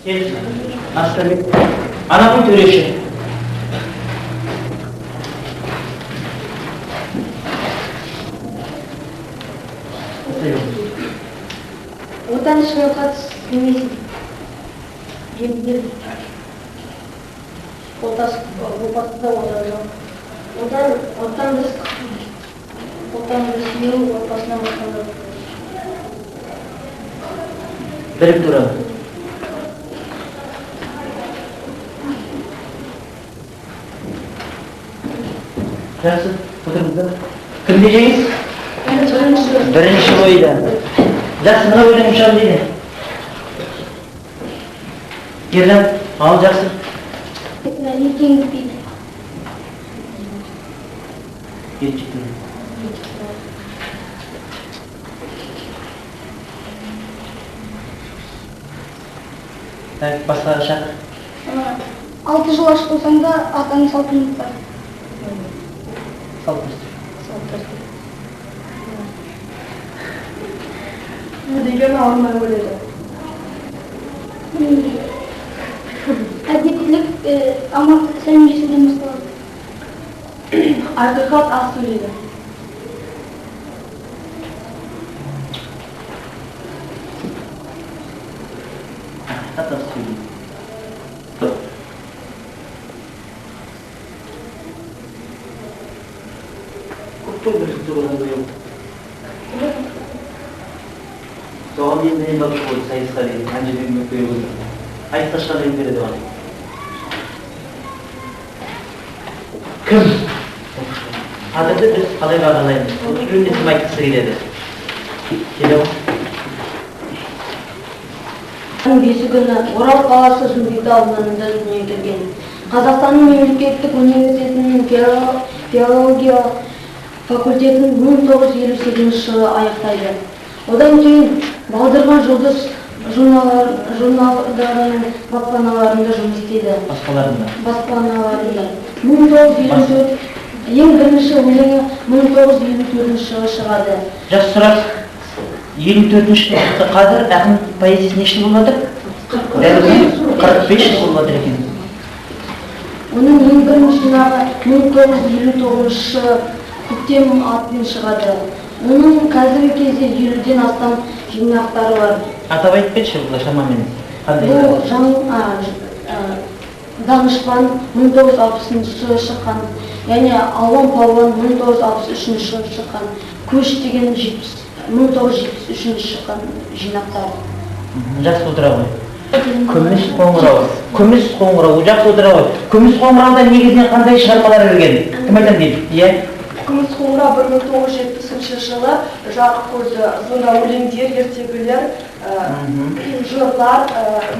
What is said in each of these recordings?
Gel. Askerlik. Anamın töreşi. Отан ишине катысып эмесин. Жемдер. Отас опатта отан. Отан ресми отасына башканда. Берip duralım. Жақсы, отырыңыздар. Кім дегеніңіз? Бірінші бойда. Жақсы, мына өлең ұшам дейді. Ерлан, ал жақсы. Екеңіз дейді. Ертшіктің. Так, басқаға шақыр. 6 жыл аш болсаң да атаң салтын ұмытпа. Ne деген алынмай өледі. Әдептілік аман сәлемдесуден басталады. Ақиқат аз сөйлейді. Ақиқат аз сөйлейді. Көппен бірінші тұрғанда жоқ. Соған енді не бақшы болды сайысқа деген, әнжеден мөкпей болды. Айтқашқа дейін береді оған. Кім? Қадірді біз қалай бағалаймыз? Оның жөнінде кім айтқысы келеді? Келе ма? Бесігүні Орал қаласы Сүмбекті ауданында дүниеге келген. Қазақстанның мемлекеттік университетінің филология факультетін 1958 жылы аяқтайды. Одан кейін Балдырған жұлдыз журналдарының баспаналарында жұмыс істейді. Баспаналарында. 1954 ең бірінші өлеңі 1954 жылы шығады. Жас сұрақ, 54-ші қазір ақын поэзиясы нешті болмадыр? 45 жыл болмадыр екен. Оның ең бірінші жинағы 1959 жылы көктем атпен шығады. Оның қазіргі кезде 50-ден астам жинақтары бар. Атап айтпетші бұл шамамен. Бұл Данышпан 1960 жылы шыққан, яғни Алуан Палуан 1963 жылы шыққан, Көш деген 1973 шыққан жинақтар. Жақсы отыра ғой. Күміс қоңырауы жақсы отыра ғой. Күміс қоңырауда негізінен қандай шығармалар ілген? Кім айтам дейді? Күміс қоңырау 1970 жылы жарық көрді. Сонда өлеңдер, ертегілер, жырлар,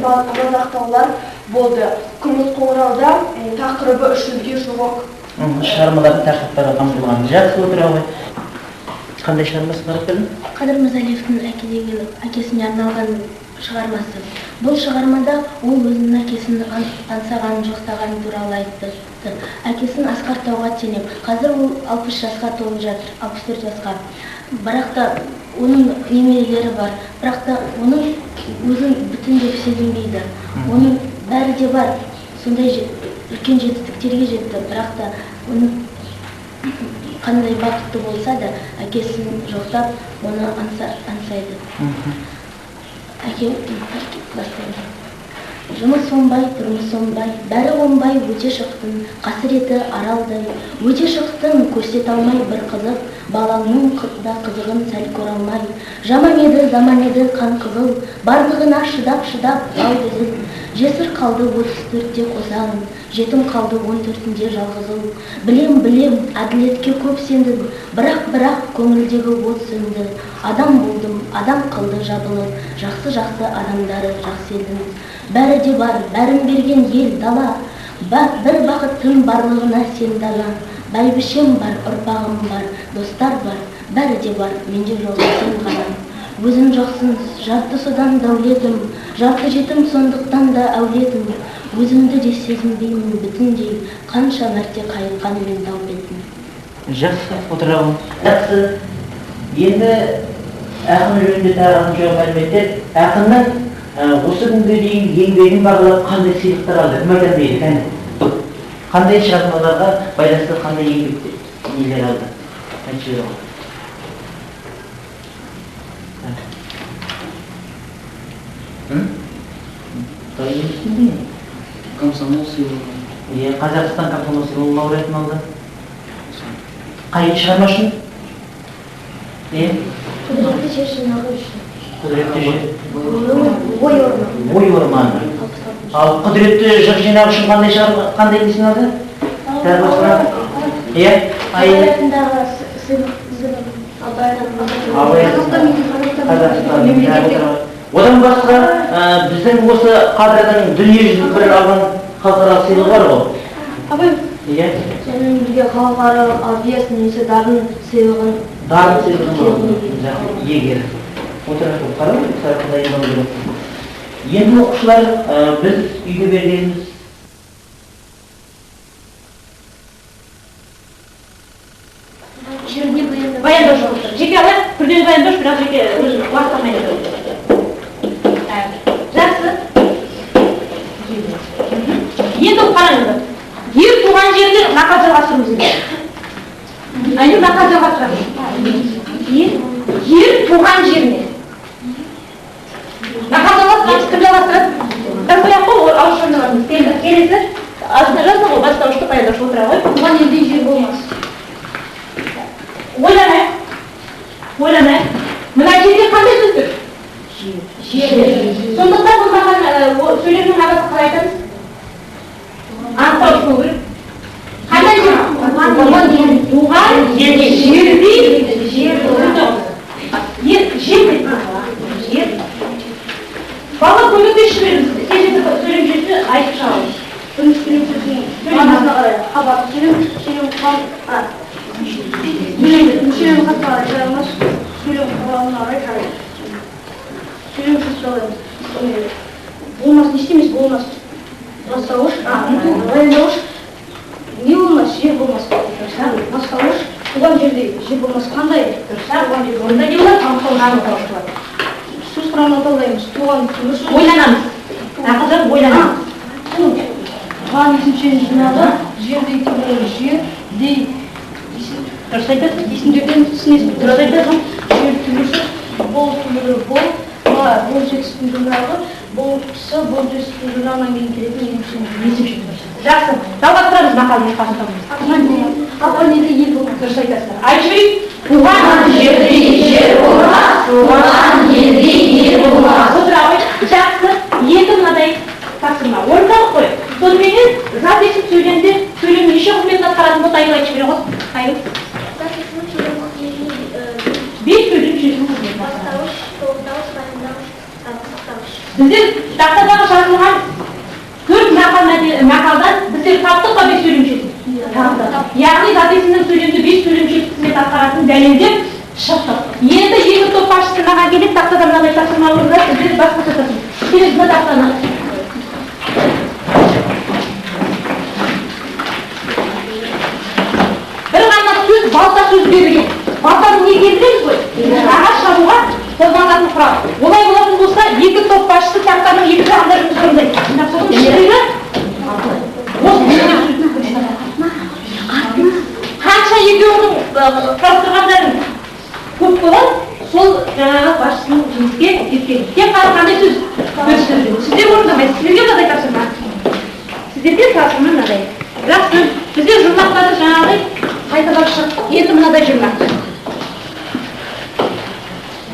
мазақтаулар болды. Күміс қоңырауда тақырыбы 300-ге жуық шығармалардың тақырыптары қамтылған. Жақсы отыра ғой. Қандай шығармасы қарап бердің? Қадыр Мырзалиевтің әкесіне арналған шығармасы. Бұл шығармада ол өзінің әкесін аңсаған, жоқтаған туралы айтты. Әкесін асқақтауға теңеп, қазір ол 60 жасқа толып жатыр, 64 жасқа. Бірақ та оның немерелері бар, бірақ та оның өзін бүтін деп сезінбейді. Оның бәрі де бар, сондай үлкен жетістіктерге жетті, бірақ та оның қандай бақытты болса да, әкесін жоқтап, оны аңсайды. Әке бастайды. Жұмыс оңбай, тұрмыс оңбай, бәрі оңбай, өте шықтың, қасіреті аралдай. Өте шықтың, көрсет алмай бір қызық, балаңның да қызығын сәл көре алмай. Жаман еді, заман еді, қан қызыл, барлығына шыдап, бау дүзіл. Жесір қалды 34-те қосағын, жетім қалды 14-інде жалғызыл. Білем, әділетке көп сендім, бірақ көңілдегі от сөнді. Адам болдым, адам қылды жабылып, жақсы адамдары жақсы елдің. Бәрі де бар, бәрін берген ел дала, бір бақыттың барлығына сен дана. Бәйбішем бар, ұрпағым бар, достар бар, бәрі де бар, менде жолда сен ғана. Өзің жоқсың, жарты содан дәулетім, жарты жетім сондықтан да әулетім. Өзімді де сезінбеймін бүтіндей, қанша мәрте қайыққан мен тау бетін. Жақсы, отырамын. Жақсы, енді ақын жөнінде тағын жоқ мәліметтер. Ақынның осы күнге дейін еңбегін бағалап қандай сыйлықтар алды? Кім айтады дейді, кәне? Қандай шығармаларға байланысты қандай еңбек нелер алды? Айтшы бері ғой. Комсомол сыйлығы. Қазақстан комсомол сыйлығының лауреатын алды. Қай шығарма үшін? Құдіретті жер жинағы үшін. Құдіретті жер. Ой орманы. Ой орманы. Ал құдіретті жыр жинағы үшін қандай несін алды? Иә? Абайатындағы сыйлық. Одан басқа біздің осы қадырдың дүниежүзілік бір алған халықаралық сыйлығы бар ғой? Иә? Сонымен бірге халықаралық авиация немесе дарын сыйлығын егер отырып қарау, қандай болу керек. Енді оқушылар біз үйге бергеніміз баяндаушы болып тұр. Жеке алайық, күрделі баяндаушы, бірақ жеке өзім уақыт алмайды. Жақсы. Енді қараңыздар. Ер туған жеріне нақал жалғастыруымыз керек. Айны нақал жалғастырамыз. Ер туған жеріне. Нақал жалғастырамыз, кім жалғастырады? Қояқ қой, ауызшаны бармыз. Келесі, астына жазды ғой, бастауышты баяндаушы отыра ғой. туған елде жер болмас. Ойламай. Мына жерде қандай сөз тұр? Жер. Сондықтан бұл маған сөйлемнің мағынасын қалай айтамыз? Анықтау үшін керек. Қандай жер? Туған жерде жер жер. Бала көмектесші беріңіз. Келесі сөйлем жүйесі айтып шығамыз. Сөйлем қарай. Хабар сөйлем қатпа жармас, сөйлем құралына қарай қарайды. Сөйлем шұсталаймыз. Болмас, не істемес, болмас. Бастауыш, баяндауыш, не болмас, жер болмас. Бастауыш, туған жерде жер болмас, қандай? Туған жерде онда не болады? Анықтауыш болады. Сөз құрамын аталаймыз. Туған тұрыш. Ойланамыз. Ақылдар ойланамыз. Туған есімшені жинағы, жерде итебілі жер, дей. Дұрыс айтасың. Есімдерден түсінесің. Дұрыс айтасың. Жер түбірші, бол түбірі бол, бол жетістің жұрнағы, бол тұсы, бол жетістің жұрнағынан кейін келетін есімшен. Жақсы. Жалғастырамыз мақалын қасындамыз. Туған елде ел болмас. Дұрыс айтасың. Айтшы берейік. Туған жерде жер болмас, туған елде ел болмас. Отыра ғой. Жақсы. Енді мынадай тапсырма. Орындалып қой. Соныменен зат есім сөйлемде сөйлем неше қызметін атқаратын болса айтып айтшы бере ғой. Айыл. Бес сөйлем шешім қызметін атқарады. Біздер тақтадағы жазылған 4 мақалдан біздер таптық па 5 сөйлем шешім? Яғни зат есімнің сөйлемді 5 сөйлем шешім қызметін атқаратынын дәлелдеп шықтық. Енді екі топ басшысы маған келіп тақтада мынадай тапсырма орындап біздер бас қосасың. Келесі мына тақтаны. Бір ғана сөз балта сөз берілген. Балтаның не келдіреміз ғой? Ағаш шабуға қолданатын құрал. Олай болатын болса, екі топ басшысы тақтаның екі жағында жұмыс орындайды. Қанша екеуінің құрастырғандарын көп болады, сол жаңағы басшысының жұмыске ескереді. Тек қандай сөз? Сіздер орындамайсыз. Сіздерге мынадай тапсырма. Сіздерге тапсырма мынадай. Жақсы, біздер жұрнақтарды жаңағыдай қайталап шықтық. Енді мынадай жұрнақ.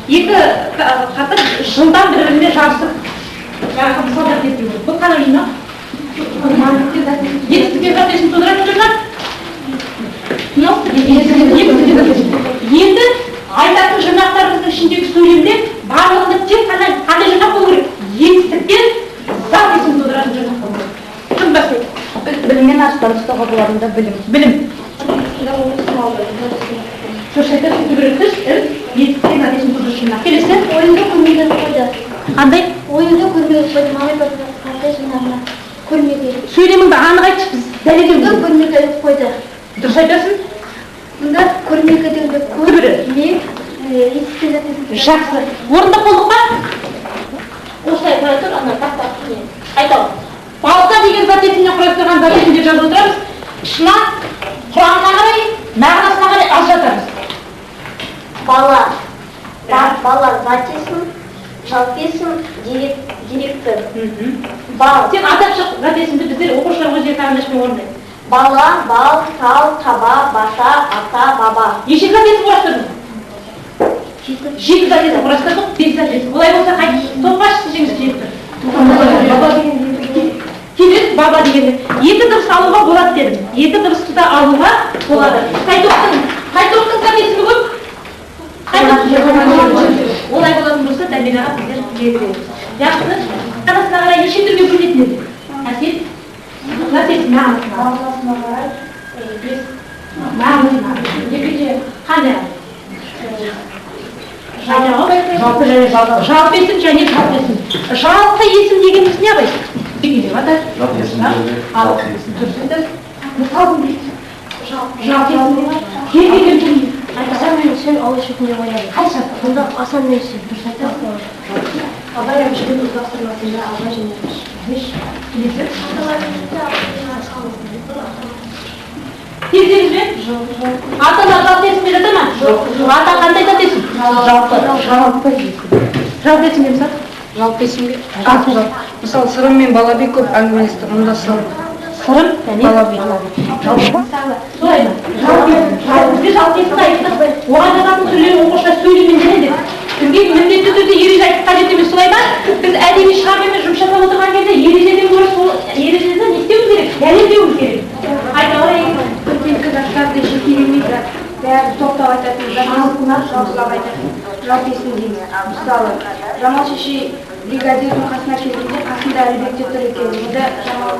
Екі қатып жылдан бір-біріне жарысып жаңағы мысалдар келтіру. Бұл қандай жұрнақ? Етістікке қатесін тудыратын жұрнақ? Енді айтатын жұрнақтарымыздың ішіндегі сөйлемде барлығында тек қандай жұрнақ болу керек? Етістіктен зат есім тудыратын жұрнақ болу керек. Кім бастайды? Біліммен аштан ұстауға боларында білім. Білім. Шошайта түбіріктіш, етістіктен зат есім тудыратын жұрнақ. Келесі? Ойынды көрмеген қойды. Қандай? Ойынды көрмеген қойды. Мағай қандай жинағына көрмеген. Сөйлеміңді анық айтшы, біз дәлелдеуіміз. Көрмеген қойды. Дұрыс айтасың? Мұнда көрмегенді Түбірі. көрмек. Жақсы. Орында болдық па? осылай қоя тұр, ана тақта айтамын. Балта деген зат есімнен құрастырған зат есімде жазып отырамыз. Ішіне құрамына қарай, мағынасына қарай ажыратамыз. Бала. Бала зат есім, жалпы есім, директор. Бал. Сен атап шық зат есімді біздер оқушылар өздері тағындашпен орындайды. Бала, бал, тал, таба, бата, ата, баба. Неше зат есім құрастырдың? 7 зат есім құрастырдық, 5 зат есім. Олай болса қай тоқбашысы жеңіс жетті. Келеді баба дегенде. 2 дыбыс алуға болады дедім. 2 дыбысты да алуға болады. Қай топтың зат есімі көп? Олай болатын болса Дәмелаға біздер жібереміз. Жақсы. Мағынасына қарай неше түрге бөлінетін еді? Әсел? Зат есім мағынасына қарай 5. Мағынасына қарай. Қандай? Жалпы және жалпы. Жалпы есім және жалпы есім. Жалпы есім дегеніміз не абай? Дегенде бата? Жалпы есім. Мысалын дейді. Жалпы есім. Келген түн. Асан мен сен ауыл шетінде ойнадым. Қайша? Сонда Асан мен сен дұрыс айтасың. Абай әбішінің ұзастырмасында аға және Кездеңіз бе? Аталар жалпы есімде жата ма? Ата қандай зат есім? Жалпы есімде мысалы? Жалпы есімге. Мысалы, Сырым мен Балабек көп әңгімелесті. Мұнда Сырым, Балабек. Солай ма? Бізде жалпы есімді айттық. Оған жазатын сөйлем оқушылар сөйлемен деді. Бізге міндетті түрде ереже айтып қажет емес, солай ма? Біз әдеби шығармамен жұмыс жасап отырған кезде ережеден гөрі сол ережені не істеуіміз керек? Дәлелдеуіміз керек. Айта алайын. Біркелкі заттарды жекелемейді. Бәрі топтап айтатын, жаңалықына жалғылап айтатын. Жалпы есім деймін. Мысалы, Жамал шеше бригадирдің қасына келгенде қасында Әлібек те тұр екен. Онда Жамал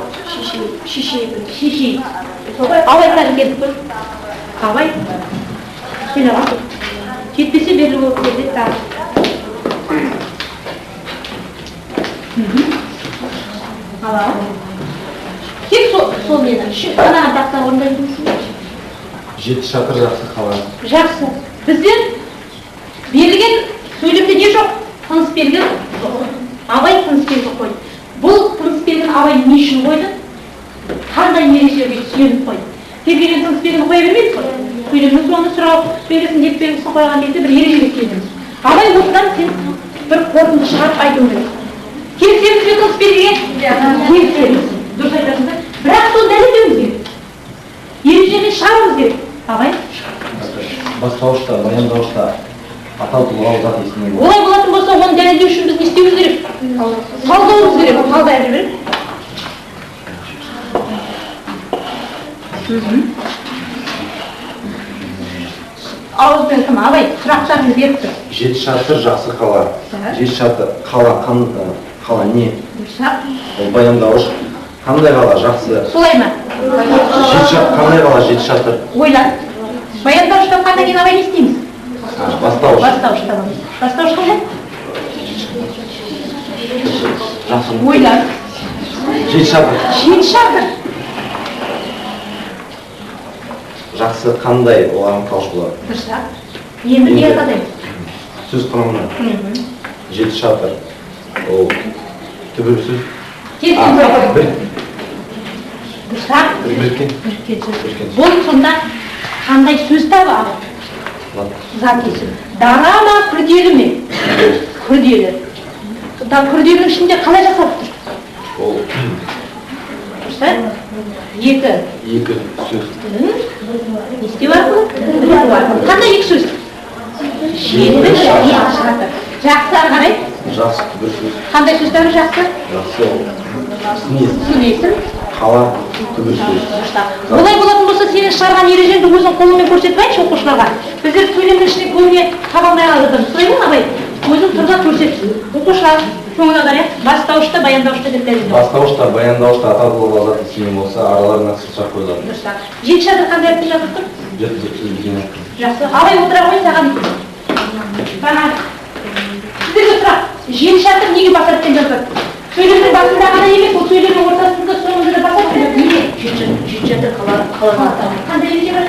шеше. Абай тағы келді көр. Абай. Келе ға. Кетпесе берлі болып келді тағы. Ала. Тек сол мені. Анаған тақта орындайтын болсын. 7 шатыр жақсы қала. Жақсы. Бізден берілген сөйлемде не жоқ? Тыныс берген жоқ. Абай тыныс берген қойды. Бұл тыныс берген Абай не үшін қойды? Қандай ережеге сүйеніп қойды? Тергеген тыныс берген қоя бермейді қой. Сөйлемнің соңында сұрау сөйлесін деп белгісін қойған кезде бір ережеге келеміз. Абай осыдан сен бір қорытынды шығарып айтуың керек. Келісеміз бе тыныс берген? Келісеміз. Дұрыс айтасыңдар. Бірақ соны дәлелдеуіміз керек. Ережемен шығаруымыз керек. Абай? Бастауышта, баяндауышта атау тұлғалы зат есіміне болады. Олай болатын болса, оны дәлелдеу үшін біз не істеуіміз керек? Талдауымыз керек. Талдай беріп. Ауызбен кім? Абай, сұрақтарын беріп тұр. 7 шатыр жақсы қала. 7 шатыр қала не? Ол баяндауыш. Қандай қала жақсы? Солай ма? Қандай қала 7 шатыр? Ойлан. Баяндауыштан қандай кейін Абай не істейміз? Бастауыш. Бастауыштан. Бастауыш қандай? Жақсы. Ойлан. 7 шатыр. 7 шатыр. Жақсы қандай оған қалыш болады? Дұрса. Енді не атадаймыз? Сөз құрамына. 7 шатыр. Ол түбір сөз. Келсін жоқ. Бір. Дұрса. Біркен. Біркен сөз. Бұл сонда қандай сөз табы Абай? Зат есім. Дара ма, күрделі ме? Күрделі. Күрделінің ішінде қалай жасалып тұр? Ол Дұрса. 2 сөз. Не істеу арқылы? Қандай 2 сөз? 7 шатыр. Жақсы ары қарай? Жақсы түбір сөз. Қандай сөздері жақсы? Жақсы ол. Сын есім. Қала түбір сөз. Олай болатын болса, сенің шығарған ережеңді өзің қолыңмен көрсетпейінші оқушыларға. Біздер сөйлемнің ішіне көбіне таба алмай қалдырдық. Солай ма Абай? Өзің тұрда көрсет. Оқушылар көңіл аудар, бастауышта, баяндауышта деп дәлелдеу. Бастауышта, баяндауышта ата тұлғалы зат есімі болса, араларына сызықша қойылады. Дұрыс. 7 шатыр қандай әріпте жазып тұр? 7 сөз. Жақсы. Абай отыра ғой саған. Бана. Сіздерге сұрақ. 7 шатыр неге бас әріптен жазылады? Сөйлемнің басында ғана емес, ол сөйлемнің ортасында соңында да бас әріпте. Неге? 7 шатыр қаланың аты. Қандай ереже бар?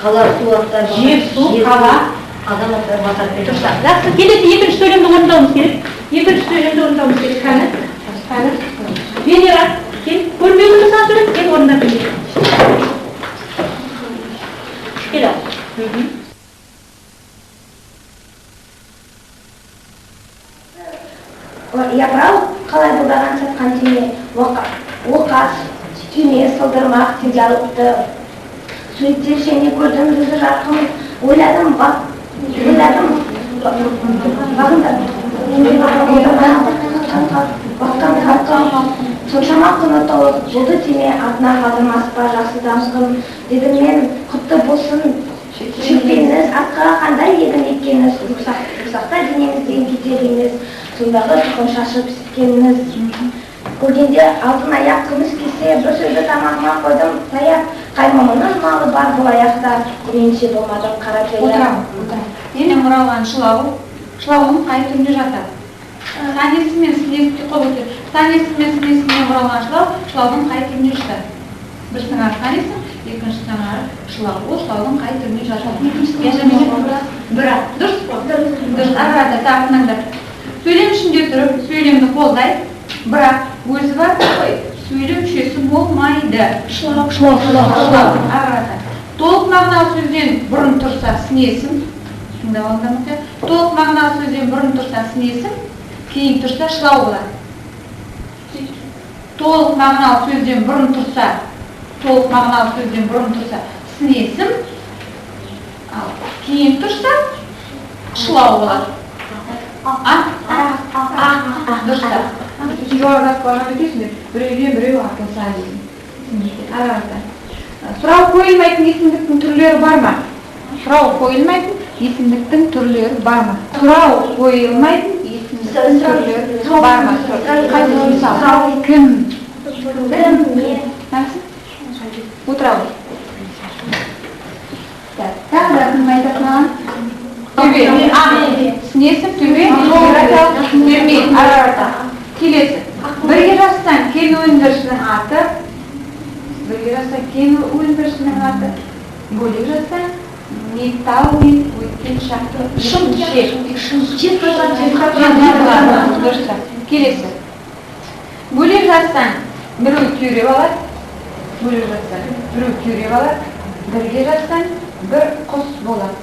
Қала, су аттар. Жер, су, қала. Адам аттар бас әріпте. Жақсы. Келесі екінші сөйлемді орындауымыз керек. Екінші сөйлемді орындауымыз керек. Кәні. Венера, кел. Көрмеуді мысал түріп, кел орындап келейік. Кел ал. Япырау қалай бұлдаған сатқан теме, оқас, түйме, сылдырмақ, теңдалыпты. Суеттер және көрдім жүзі жарқын, ойладым, бағында. Бақтан қалқым, соншама құны толып, жылды теме атына қалдырмас па жақсы дамсқым. Дедім мен, құтты болсын, шекпеніңіз, атқа қандай егін еккеніңіз, ұқсақта денемізден кетер емес. Сондағы тұқым шашып сіткеніңіз. Көргенде алтын аяқ күміс кесе, бір сөзді тамағыма қойдым, таяқ. Қаймамының малы бар бұл аяқтар, менше болмадым қара пейлі. Отырамын. Менің ұралған шылауым қай түрінде жатады. Санесі мен сінесінде қол өтер. Санесі мен сінесінде ұралған шылаудың қай түрінде жатады. Бір сыңар санесі, екінші сыңар шылау. Ол шылаудың қай түрінде жатады. Бірақ, дұрыс қой. Дұрыс, арада тағынаңдар. Сөйлем ішінде тұрып, сөйлемді қолдай, бірақ өзі бар қой, сөйлем мүшесі болмайды. Шылау. Арада. Толық мағыналы сөзден бұрын тұрса сінесім, тыңдап алыңдар. Толық мағыналы сөзден бұрын тұрса сінесім, кейін тұрса шылау болады. Толық мағыналы сөзден бұрын тұрса сінесім, ал кейін тұрса шылау болады. Дұрыстап. Жоғарғы қойған өтесіңдер, біреу артын сайын. Араларда. Сұрау қойылмайтын есімдіктің түрлері бар ма? Сұрау қойылмайтын есімдіктің түрлері бар ма? Сұрау қойылмайтын есімдіктің түрлері бар ма? Кім? Отырау. Тағы да кім айтатынан? Төбе, сінесім, төбе, төбе, арарата. Келесі. Бірге жазсаң кен өндірішінің аты, бөлек жазсаң металл мен өткен шақты келесі. Бөлек жазсаң біреу түйреп алады, бірге жазсаң бір құс болады.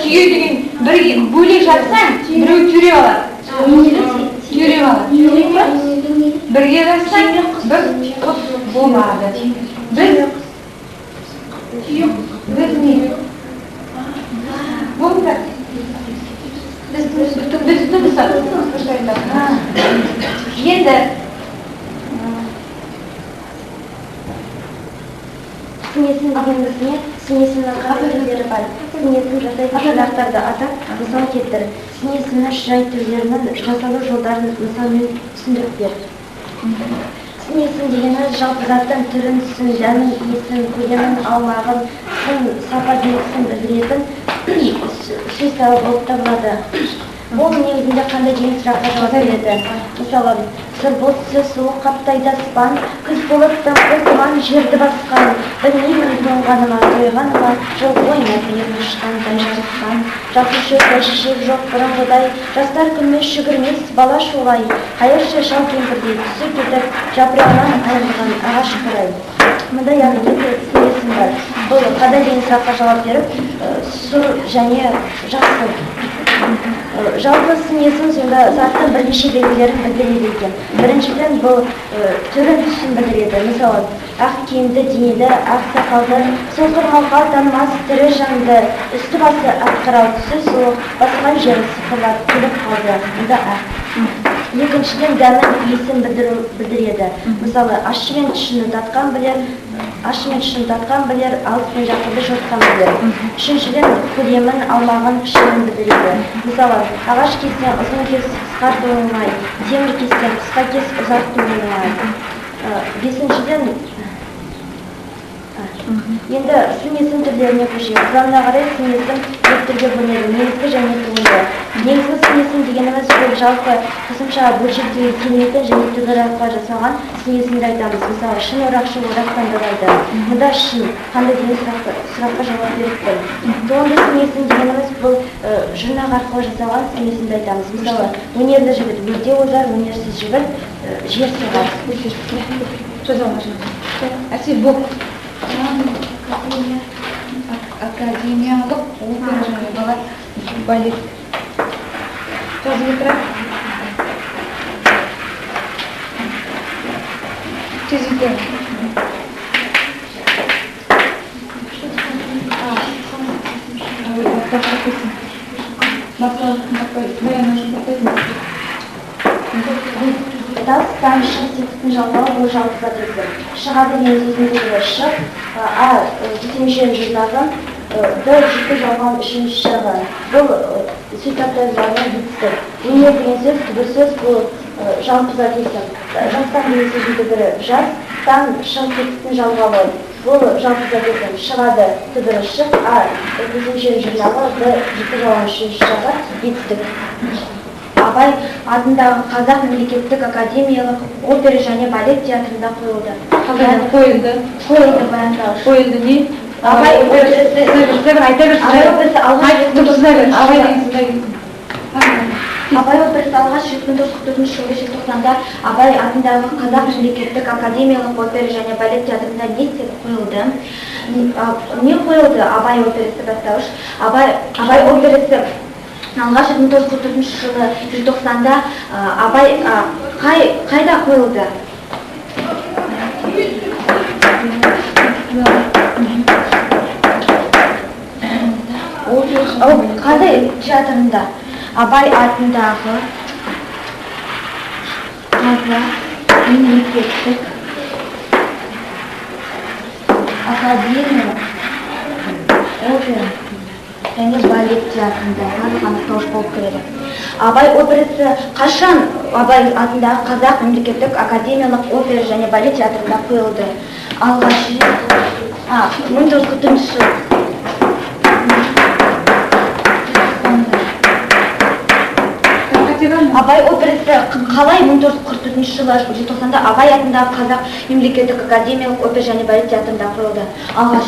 Түйе деген бөлек жатсаң, біреу түйреп алады. Бірге жатсаң, бір құс болмады. Біз не? Болды. Біз тұмысақ. Енді Сінесін дегенімізіне сінесінің қандай түрлері бар. Сінесін жасайтын жарақтарды атап, мысал келтір. Сінесінің жай түрлерінің жасалу жолдарын мысалмен түсіндіріп бер. Сінесін дегені жалпы заттың түрін, түсін, дәмін, иісін, көлемін, аумағын, сын, сапа белгісін білдіретін сөз тауы болып табылады. Бұл негізінде қандай деген сұраққа жауап береді. Мысалы, бұлт сөз суық қаптайды аспан, күз болып тымқыл тұман жерді басқан, білмеймін тоңғаныма, тойғаныма, жыл бойына түйіріп шыққан, жарыққан, жақсы шөп бәйшешек жоқ бұрынғыдай, жастар күлмес жүгірмес бала шулай, қайыршы шал кемпірдей түсіп кетіп, жапырағынан айырылған ағаш қурай. Мұнда яғни сінесім бар. Бұл қандай деген сұраққа жауап беріп, сұр және жақсы. Жалпы сінесін сонда заттың бірнеше белгілерін білдіреді екен. Біріншіден бұл түрін түсін білдіреді. Мысалы, ақ киімді денелі, ақ сақалды, соқыр мақал танымас тірі жанды, үсті басы аққырау, түсі суық, басқан жері сықырлап келіп қалды. Мұнда ақ. Екіншіден дәмін иісін білдіреді. Мысалы, ащы мен тұщыны татқан білер, алыс пен жақынды жортқан білер. Үшіншіден көлемін, аумағын, пішімін білдіреді. Мысалы, ағаш кессең ұзын кес қысқарту оңай, темір кессең қысқа кес ұзарту оңай. Бесіншіден, енді сінесім түрлеріне көшейік. Құрамына қарай сінесім екі түрге бөлінеді, негізгі және туынды. Негізгі сын дегеніміз бұл жалпы қосымша бөлшектегі келмейтін және тығырыққа жасалған сын есімді айтамыз. Мысалы, шын орақшы орақтан дұрайды. Мұнда шын, қандай деген сұраққа жауап беріпті. Туынды сын есім дегеніміз бұл жұрнақ арқылы жасалған сын есімді айтамыз. Мысалы, өнерлі жігіт өлде озар, өнерсіз жігіт жер соғар. Әсел бұл академиялық опера және балет жазып отырады. Тез етер. Дауыстан шығыс тетіктің жалғауы бұл жалпы задресі. Шығады деген сөзіндегі шық, жетемешен жұрнағы, жұртты жалған үшінші жағы. Бұл сөйтаптар жағынан бітістік. Өнер деген сөз, түбір сөз, бұл жалпы задресі. Жастан деген сөзіндегі жас, тан шығыс тетіктің жалғауы. Бұл жалпы задресі. Шығады түбірі шық, жетемешен жұрнағы, жұртты жалған үшінші жағы бітістік. Абай атындағы Қазақ мемлекеттік академиялық опера және балет театрында қойылды. Қойылды. Қойылды баяндауыш. Қойылды не? Абай операсы айта Абай операсы алғаш 1944 жылы желтоқсанда Абай атындағы Қазақ мемлекеттік академиялық опера және балет театрында не істеп қойылды? Не қойылды Абай операсы бастауыш? Абай операсы алғаш 1944 жылы желтоқсанда Абай қайда қойылды? Қандай театрында? Абай атындағы Қазақ мемлекеттік академиялық опера және балет театрында анықтауыш болып келеді. Абай операсы қашан Абай атындағы Қазақ мемлекеттік академиялық опера және балет театрында қойылды? Алғаш 1944 жылы. Абай операсы қалай 1944 жылы желтоқсанда Абай атындағы Қазақ мемлекеттік академиялық опера және балет театрында қойылды? Алғаш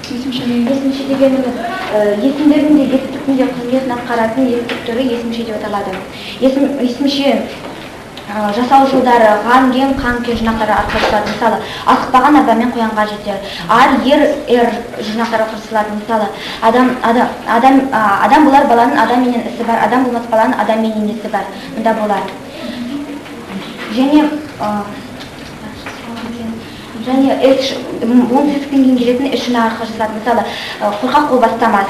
Есімші дегеніміз есімдерінде етіктіктің де қызметін атқаратын етіктік түрі есімші деп аталады. Есімші жасау жылдары ған-ген, қан-кен жинақтары атқарылады. Мысалы, асықпаған адаммен қоянға жетер. Ер жинақтары атқарылады. Мысалы, адам болар баланың адамменен ісі бар, адам болмас баланың адамменен ісі бар. Мұнда болар. Және оңтүстіктен кейін келетін ішін арқылы жасалады. Мысалы, қорқақ қол бастамас.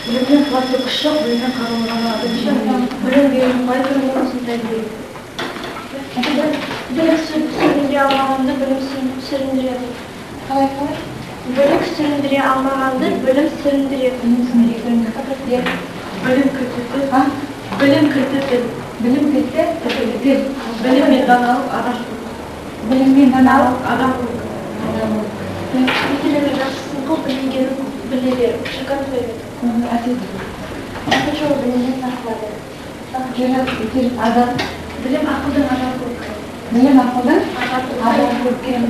Білімнің қуаты күш жоқ, білімнің қарылғаны білім берудің қай түрі болмасын тәрбиелейді. Білік сүріндіре алмағанды білім сүріндіреді. Білік сүріндіре алмағанды білім сүріндіреді. Білім кіртіп біліммен даналық адам. Біліммен даналық адам. Біліммен жақсысын қыл, білмегенін біле бер. Шыққан сөйледі. Ақыл жолы білімнен сақлады. Білім ақылдың ажал көркен. Білім ақылдың ажал көркен.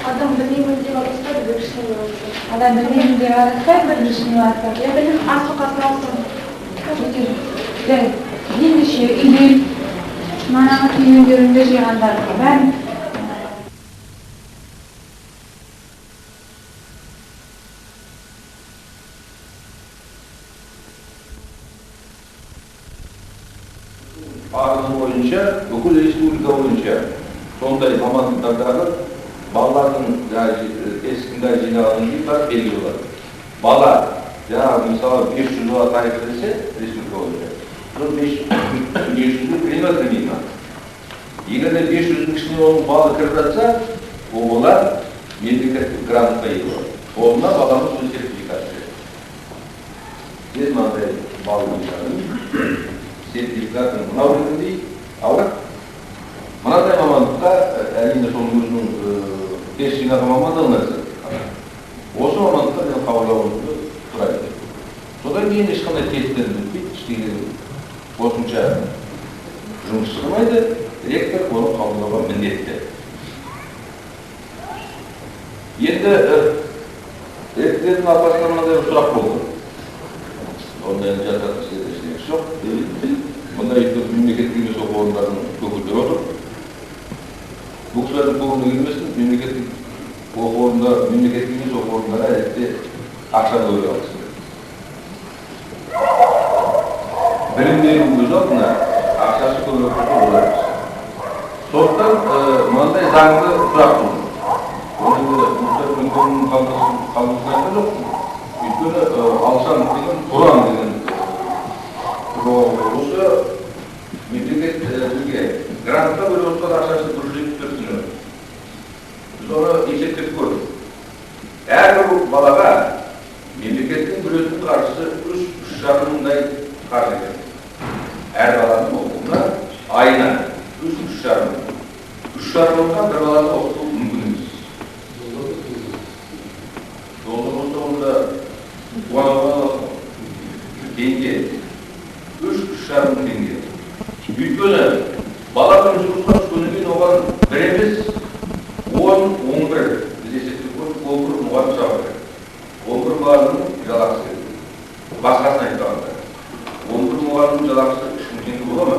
Адам білмеймін деп арастайды, білішіне арастайды. Адам білмеймін деп арастайды, білішіне арастайды. Білім асыл қасына алсын. Ендеше үйден манағы түймендерінде жиғандар бәрін ағымы бойынша, бүкіл республика бойынша сондай мамандықтардағы балалардың тестінде жинаған бар белгі болады. Бала, жаңағы мысалы 500 жылға тарих десе, республика бойынша, 500-ді кірмейді ма? Егер де 500-дің ішіне оның балы кіріп жатса, олар мемлекеттік грантқа ие болады. Қолына баламыз өз сертификат береді. Сіз мынандай балалардың сертификатын мынау ретінде алып, мынандай мамандыққа әрине соның өзінің кеш жинаған мамандығына осы мамандыққа мен қабылдауымызды сұрайды. Содан кейін ешқандай тесттен өтпейді, ештеңе қосымша жұмыс жасамайды, ректор оны қабылдауға міндетті. Енді ректордың арқасында мынандай сұрақ болды. Онда енді жататын ештеңе жоқ. Мұнда мемлекеттік емес оқу орындарының өкілдері отыр. Бұл кісілердің көңіліне келмесін, мемлекеттік емес оқу орындары әдетте ақшаны бөле алсын. Білім беру өз алдына ақшасы көбірек болады. Сондықтан мынандай заңды сұрақ болды. Көңілін қалдырсынайда жоқ. Өйткені алшан деген Құран деген осы мемлекет бізге грантқа бөліп отқан ақшасы 174 теңге. Біз оны есептеп көрдік. Әрбір балаға мемлекеттің бөлетін қаржысы 3,5 мыңдай қаржы екен. Әр баланың оқуына айына 3,5 мың. 3,5 мыңға бір баланы оқыту мүмкін емес. Onda tenge, 3,5 tenge. Büyüklüğüne, balakın жұмысқа түскеннен кейін оған бір емес 10-11 біз есептеп көрдік, 11 мұғалім сабақ керек. 11 мұғалімнің жалақысы керек. Басқасын айтқанда 11 мұғалімнің жалақысы 3,000 теңге бола ма?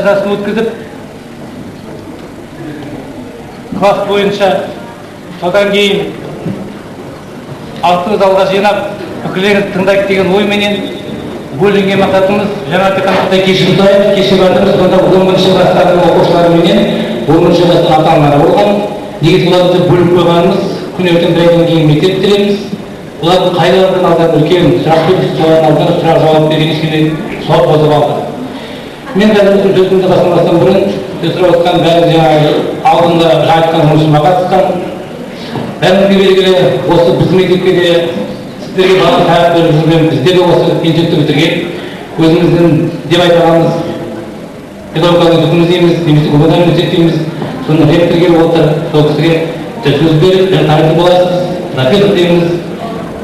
жазасын өткізіп, класс бойынша содан кейін алтын залға жинап, пікірлеріңізді тыңдайық деген ойменен бөлінген мақсатымыз жаңа айтқандай кешігіп тұрайық. Кеше бардыңыз, сонда 10-шы класстардың оқушыларыменен 10-шы класстың ата-аналары болған. Негізі оларды бөліп қойғанымыз, күн ертең бір айдан кейін мектеп бітіреміз. Олардың қайлардың алдан үлкен сұрақ қойып, солардың алдында сұрақ жауап берген ешкімнен суал қозып алды. Мен қазір сөзімді бастамастан бұрын сұрап отқан бәрі жаңағы алдында айтқан жұмысыма қатысқан. Бәрімізге белгілі, осы біздің мектепке де сіздерге бағын тағып беріп жүрген, бізде де осы институтты бітірген, өзіміздің деп айтағанымыз педагогикалық үкіміз дейміз, немесе гуманитарлық университет дейміз, соның ректоры келіп отыр, сол кісіге сөз беріп, танитын боласыз, профессор дейміз,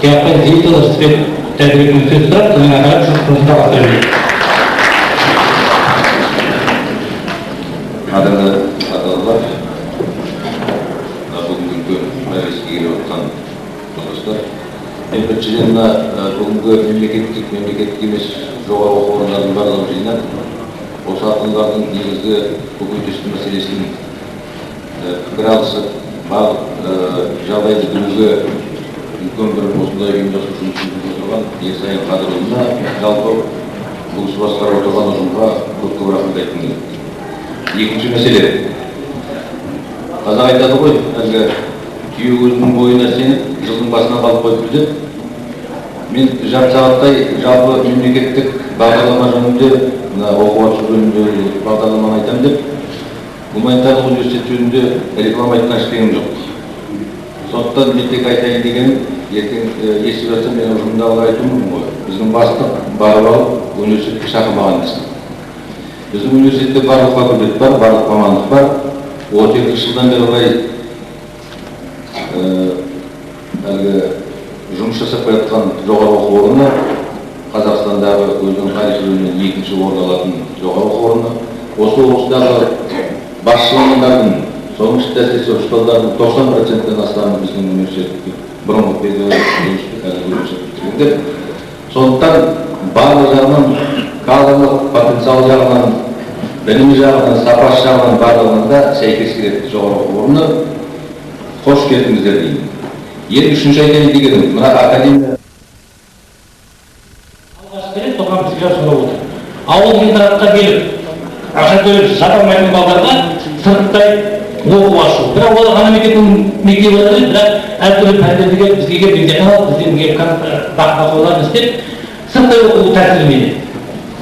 кеаппен зейітұлы жүзбек тәрбиелеуін сөз сұрап, сонымен қарап жұмысты бастап береді. Қадірлі ата-аналар, бүгінгі мәжіліске келіп отқан жолдастар, мен біріншіден бүгінгі мемлекеттік емес жоғары оқу орындарының барлығын жинап, осы ата-аналардың негізгі көкейтесті мәселесін пікір алысып, барлық жағдайды білуге үлкен бір осындай ұйымдастыру жұмысын жүргізіп отырған Ерсайын Қадырұлына, жалпы бұл іс басқарып отырған ұжымға көп рахмет айтқым келеді. Екінші мәселе, қазақ айтады ғой, әлгі түйе көзінің бойына сеніп, жылдың басына қалып қойып деп. Мен жарты сағаттай жалпы мемлекеттік бағдарлама жөнінде, оқу атшы жөнінде бағдарламаны айтамын деп, гуманитарлық университет жөнінде реклама айтқан ештеңем жоқ. Сондықтан мен тек айтайын дегенім, ертең естіп жатса мен ұжымдағылар айтуым мүмкін ғой. Біздің бастық барып алып университетке шақырмаған емес. Біздің университетте барлық факультет бар, барлық мамандық бар. 32 жылдан бері қарай жұмыс жасап жатқан жоғары оқу орны, Қазақстандағы өзінің тарихы жөнінен екінші орын алатын жоғары оқу орны. Осы облыстағы басшы мамандардың, соның ішінде әсіресе ұстаздардың 90%-тен астамы біздің университетке бұрынғы педагогтер. Сондықтан барлық жағынан, кадрлық потенциал жағынан, білім жағынан, сапасы жағынан барлығында сәйкес келетін жоғары оқу орны. Қош келдіңіздер деймін. Ең үшінші айтайын дегенім, мына академия алғаш келіп, соған бізге сұрап отыр. Ауыл интернатқа келіп, ақша төлеп жата алмайтын балаларға сырттай оқу ашу. Бірақ ол ғана мектеп олар, бірақ әртүрлі пәндерді келіп, бізге келіп емтихан, бізге бақылауларын істеп, сырттай оқу тәсілімен.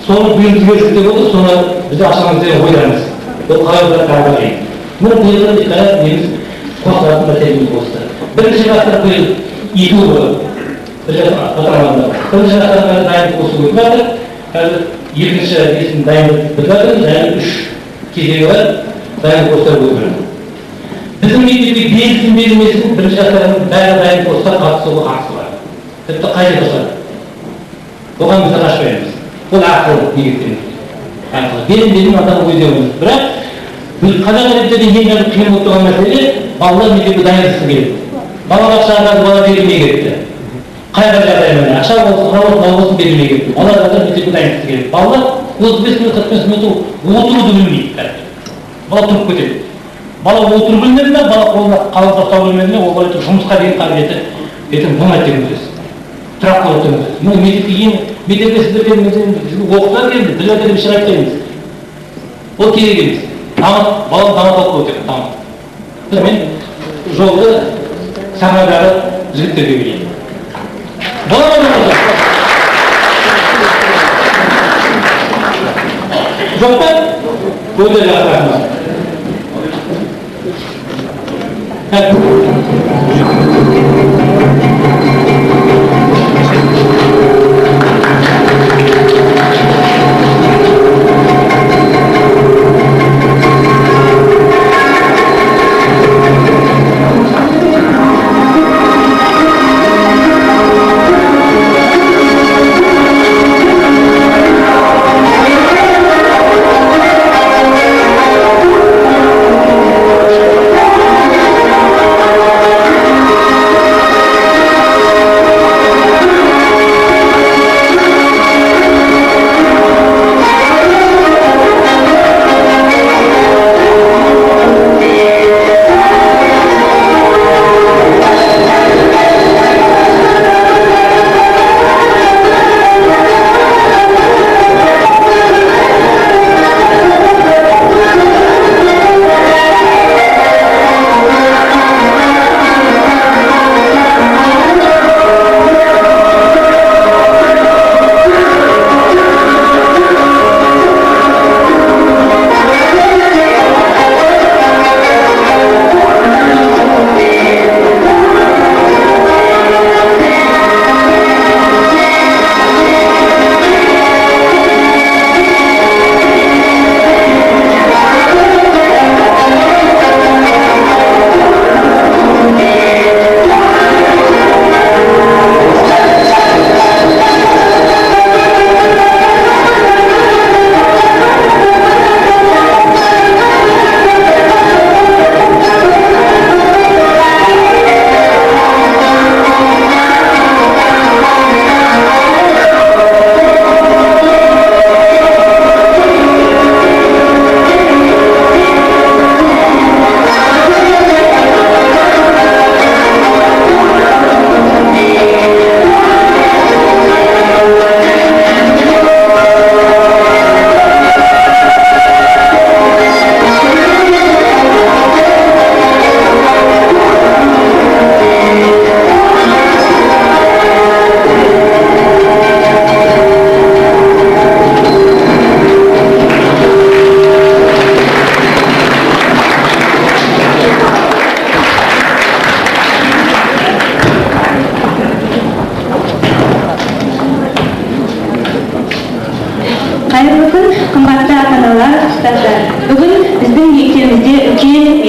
Соны бұйыртып болды, соны бізде ашамыз деп ойламыз. Ол қалай олар қарапайым. Мұны бұйырған деп қарап, неміз қосылатын мәселеміз болсы. Бірінші ғасыр биыл екі болды. Бірінші ғасыр дайындық осы өтіп жатыр. Қазір екінші есім дайындық бітіп жатыр, және 3 кезегі бар, дайындық осылар өтіп жатыр. Біздің мектепке белгісін берілмесін бірінші ғасырдың бәрі дайындық осылар қатысуға хақысы бар. Тіпті қажет осылар. Оған біз қашпаймыз. Бұл ақылы негізінен. Берім адам өздеріміз. Бірақ қазақ мектептерде ең қиын болып тұрған мәселе балалар мектепке дайындықсыз келеді. Балаға ақша бала берілмей кетті. Қайғы жағдаймен ақша болсын берілмей кетті. Олар мектепке дайындықсыз келеді. Балалар 35 минут 45 минут отыруды білмейді. Бала тұрып кетеді. Бала отыру білмеді ме, бала қолына қалып ұстау білмеді ме, ол бала жұмысқа деген қабілеті ертең болмайды деген сөз. Тұрақ болып тұрған сөз. Мына мектепке сіздерге оқытар келді, біз өтіріп шыр айтпаймыз. Ол керек емес. Балам дамат алып қойып дамат. Мен жолды сахнадағы жігіттерге берейін. Бола ма болса? Жоқ па? Өте жақсы.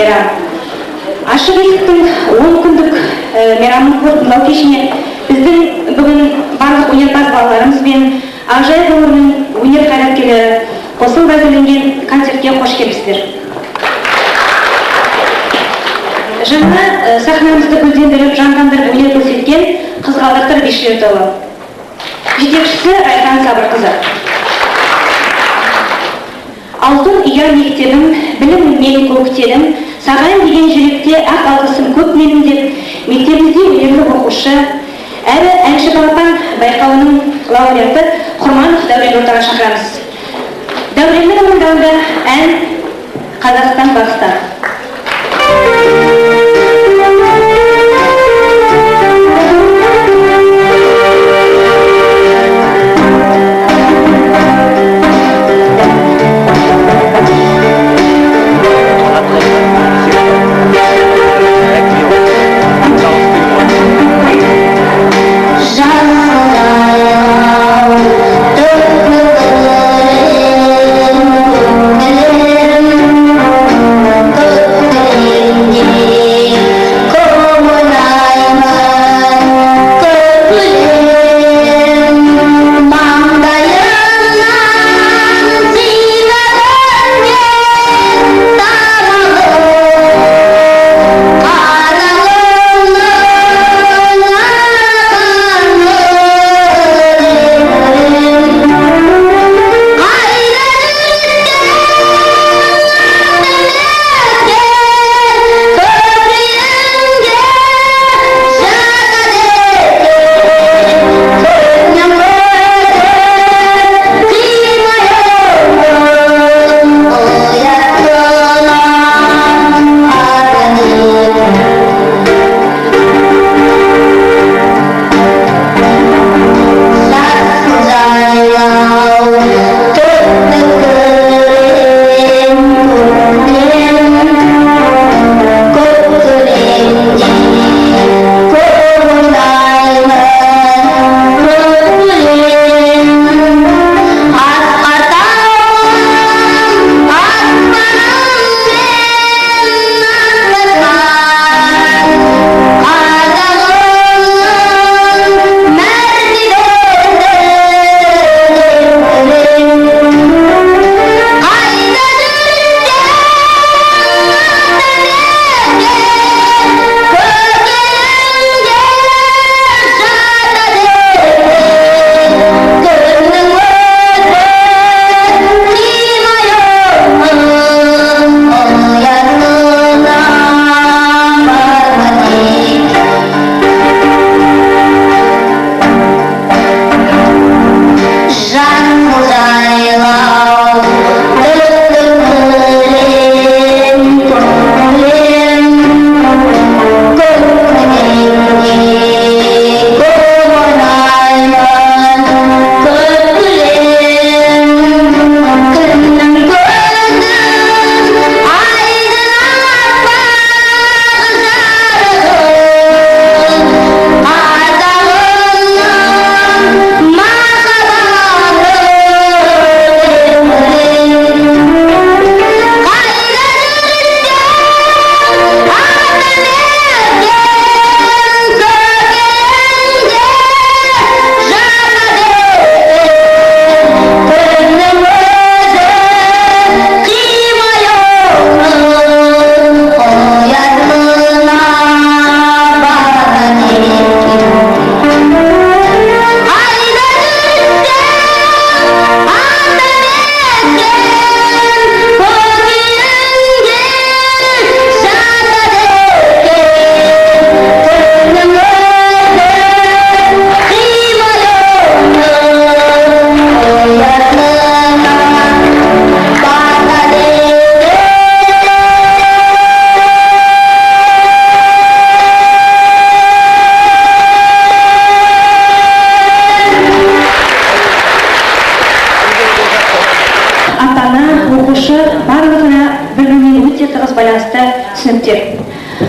байрам. Ашық есіктің 10 күндік мейрамын қорытындылау кешіне біздің бүгін барлық өнерпаз балаларымыз бен Ақжайық өңірінің өнер қайраткерлері қосылып әзірленген концертке қош келіпсіздер. Жаңа сахнамызды гүлдендіріп, жандандырып өнер көрсеткен қызғалдақтар бишілер тобы. Жетекшісі Райхан Сабырқызы. Алтын ұя мектебім, білім мен көктедім, сағайын деген жүректе ақ алғысым көп менің деп, мектебімізде өнерлі оқушы, әрі әнші балапан байқауының лауреаты Құрманов Дәурен ортаға шақырамыз. Дәуреннің орындауында ән Қазақстан Батыста.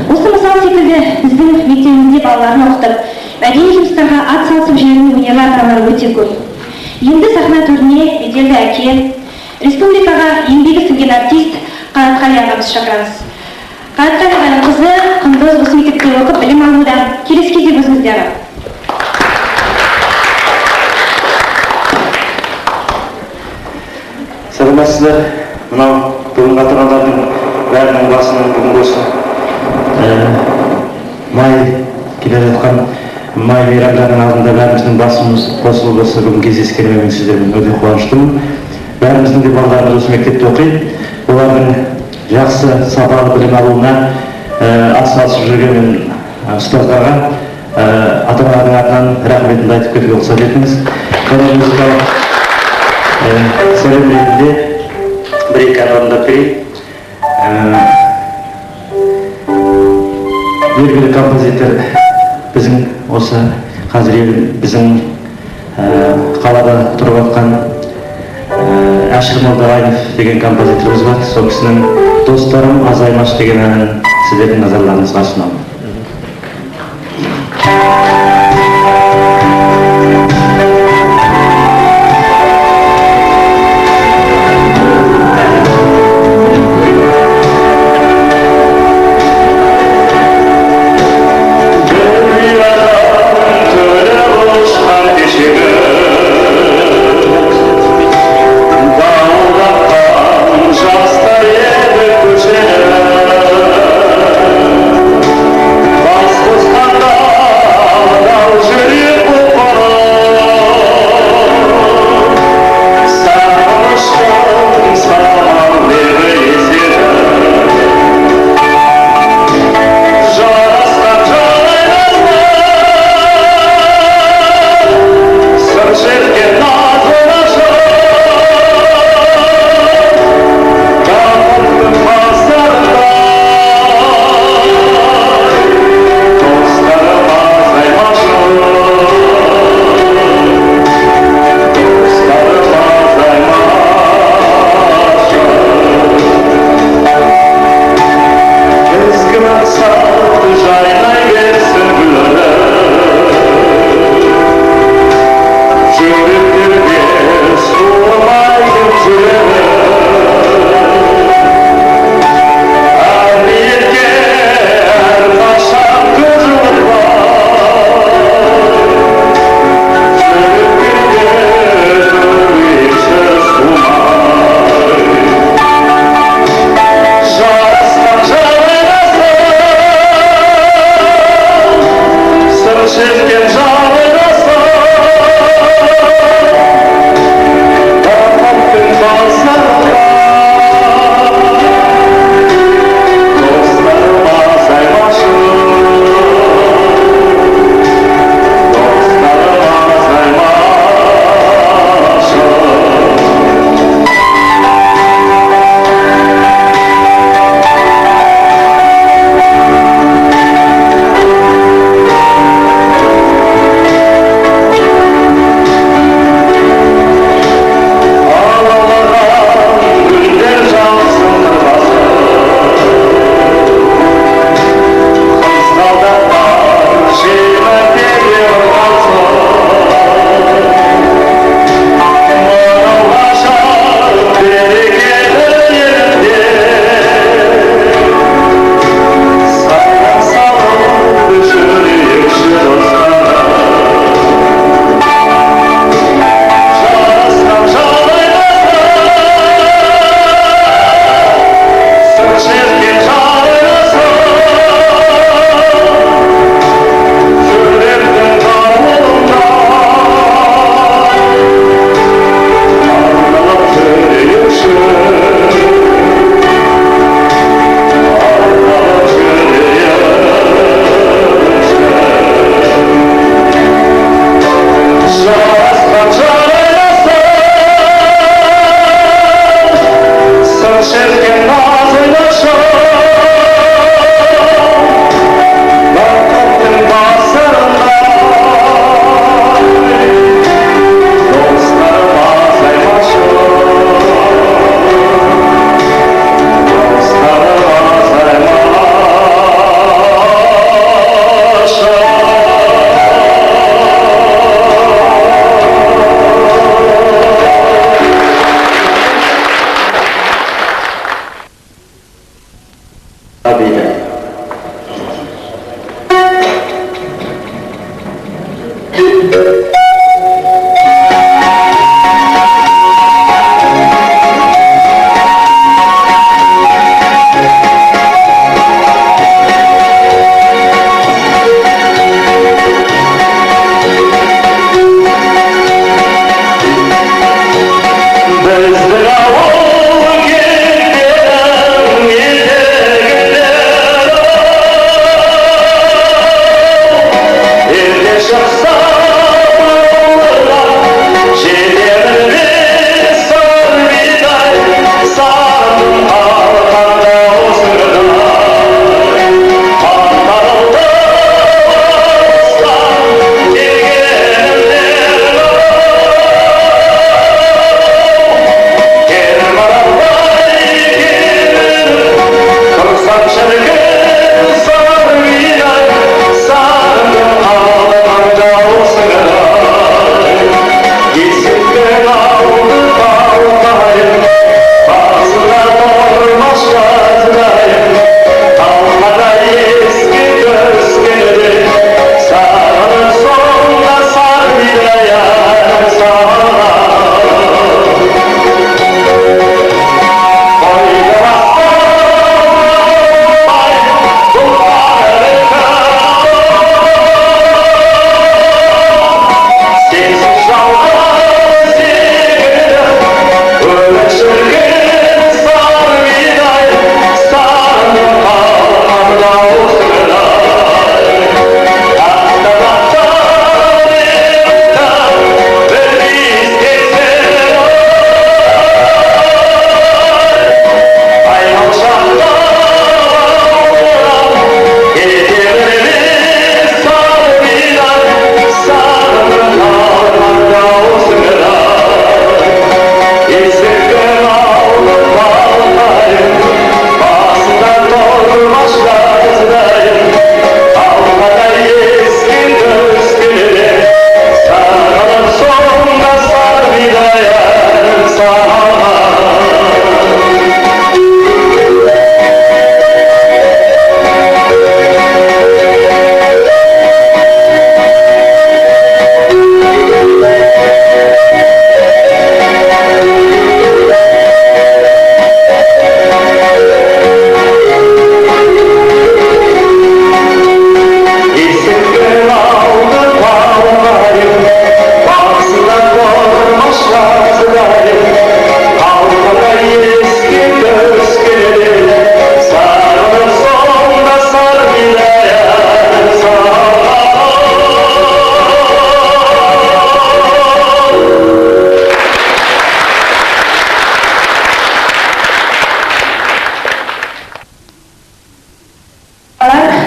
Осы мысал секілді біздің мектебімізде балаларын оқытып, мәдени жұмыстарға ат салысып жүрген өнерлі ата-аналар өте көп. Енді сахна төріне беделді әке, республикаға еңбегі сіңген артист Қанатқали ағамыз шақырамыз. Кайраттан аганын кызы Кандоз осы мектепте окуп билим алууда. Келесі кезде өзүңүздөр. Саламатсыздар. Мынау бүгін қатырғандардың бәрінің басының бүгін болсын. Май келе жатқан май мейрамдарының алдында бәріміздің басымыз қосылып осы бүгін кездескеніме мен сіздермен өте қуаныштымын. Бәріміздің де балаларымыз осы мектепте оқиды. Олардың жақсы сапалы білім алуына атсалысып жүрген ұстаздарға ата-аналардың атынан рахметімді айтып кетуге рұқсат етіңіз. Және музыкалық сәлем ретінде бір-екі ән орындап берейін. Белгілі композитор біздің осы қазір біздің қалада тұрып жатқан Әшір Молдағайнов деген композиторымыз бар. Сол кісінің «Достарым азаймаш» деген әнін сіздердің назарларыңызға ұсынамын. Bas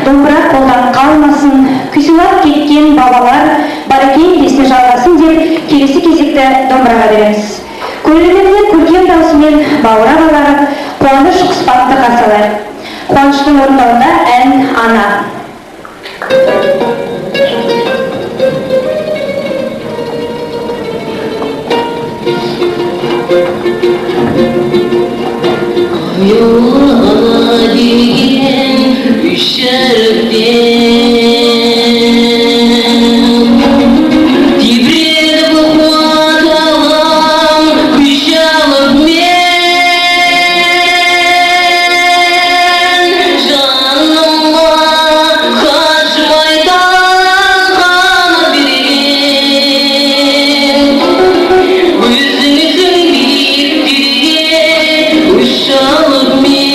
домбыра қолдан қалмасын, күйсілап кеткен бабалар бар екен есіне жалғасын деп келесі кезекті домбыраға береміз. Көрерменнің көркем даусымен бауырап аларып, қуаныш құспатты қарсы алайық. Қуаныштың орындауында ән «Ана». Ана деген шәріптен тебіреніп қуаталам күшалып мен жаныма қашмайтан қаны берген өзіңіздің биіктерге ұшалып мен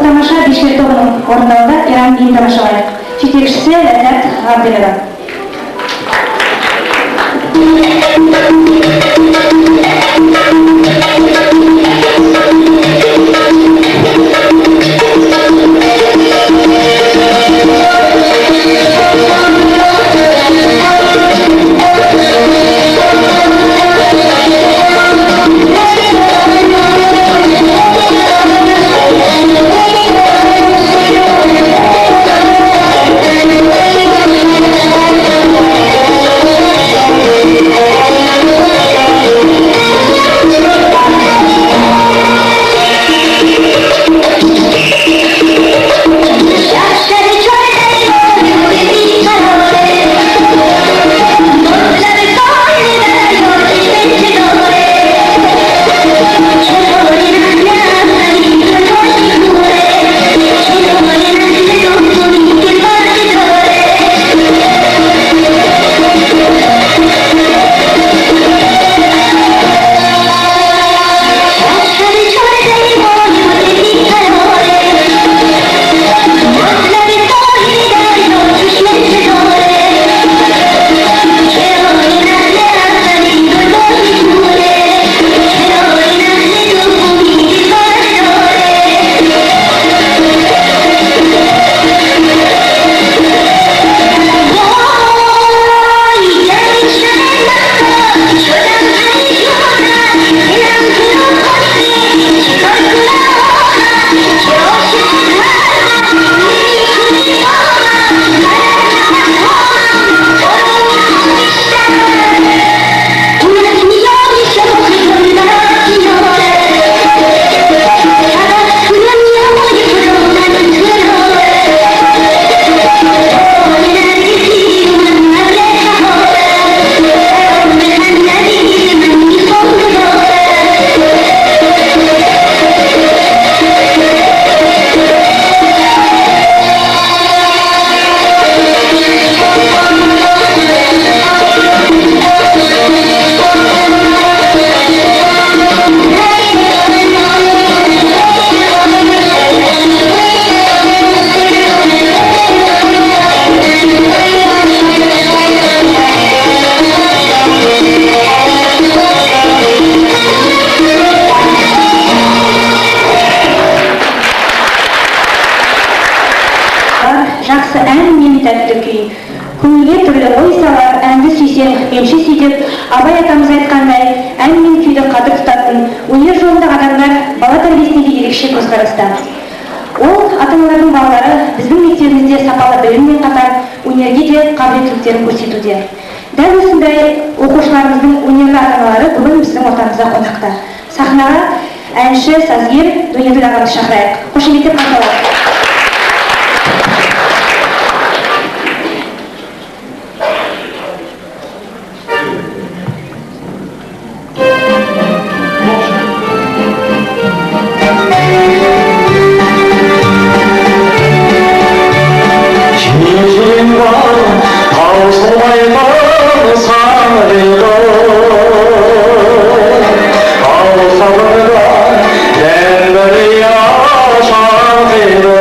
тамаша биштер тобунун орындауында Иран биін тамашалайық. Жетекшісі Ләззат Ғабдилова. Жақсы ән мен тәтті күй. Көңілге түрлі ой салар, әнді сүйсең, менші сүй деп, Абай атамыз айтқандай, ән мен күйді қадір тұтатын өнер жолындағы адамдар бала тәрбиесіне де ерекше көзқараста. Ол ата-аналардың балалары біздің мектебімізде сапалы біліммен қатар өнерге де қабілеттіліктерін көрсетуде. Дәл осындай оқушыларымыздың өнерлі ата-аналары бүгін біздің ортамызда қонақта. Сахнаға әнші, сазгер Дөнеділ ағамызды шақырайық. Қошеметтеп қарсы I'll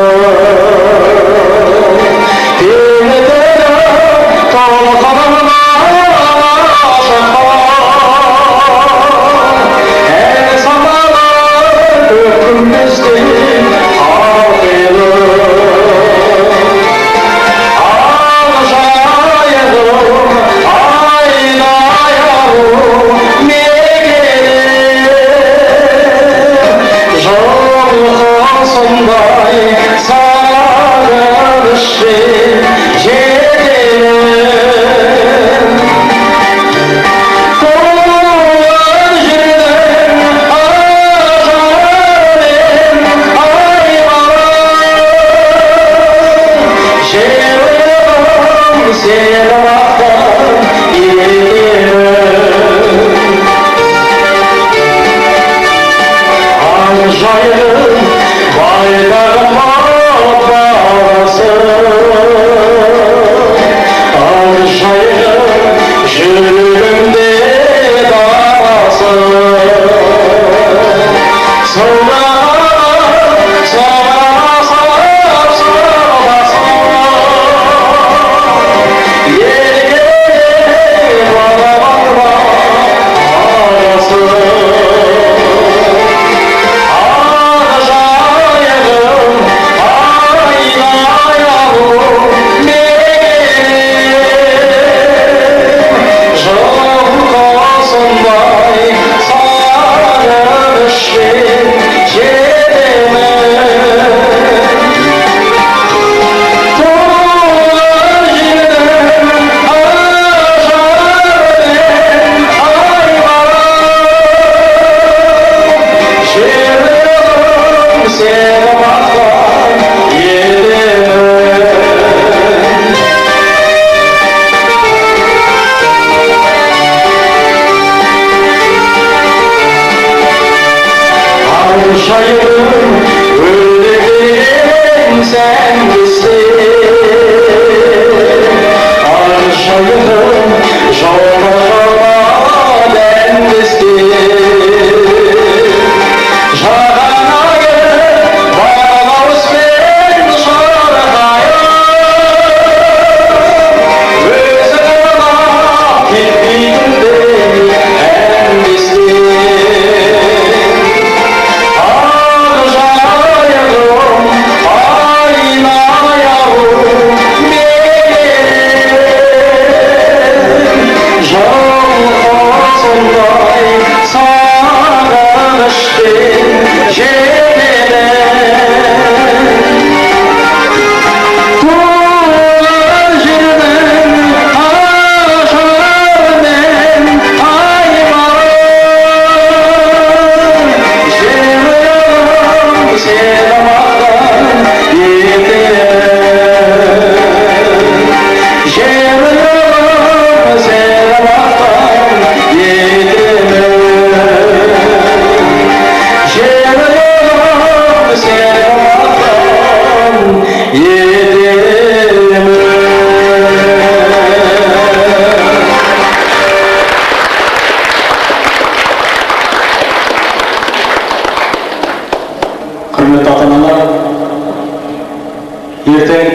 ертең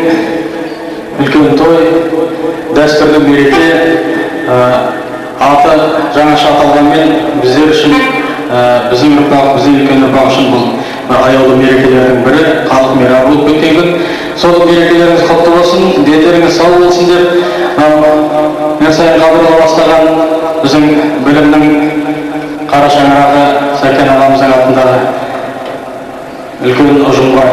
үлкен той, дәстүрлі мереке, аты жаңаша аталғанмен біздер үшін, біздің ұрпақ, біздің үлкен ұрпақ үшін бұл аяулы мерекелердің бірі, халық мейрамы болып өткен күн. Сол мерекелеріңіз құтты болсын, дендеріңіз сау болсын деп, мен сайын қабырға бастаған біздің білімнің қара шаңырағы Сәкен ағамыздың атындағы үлкен ұжымға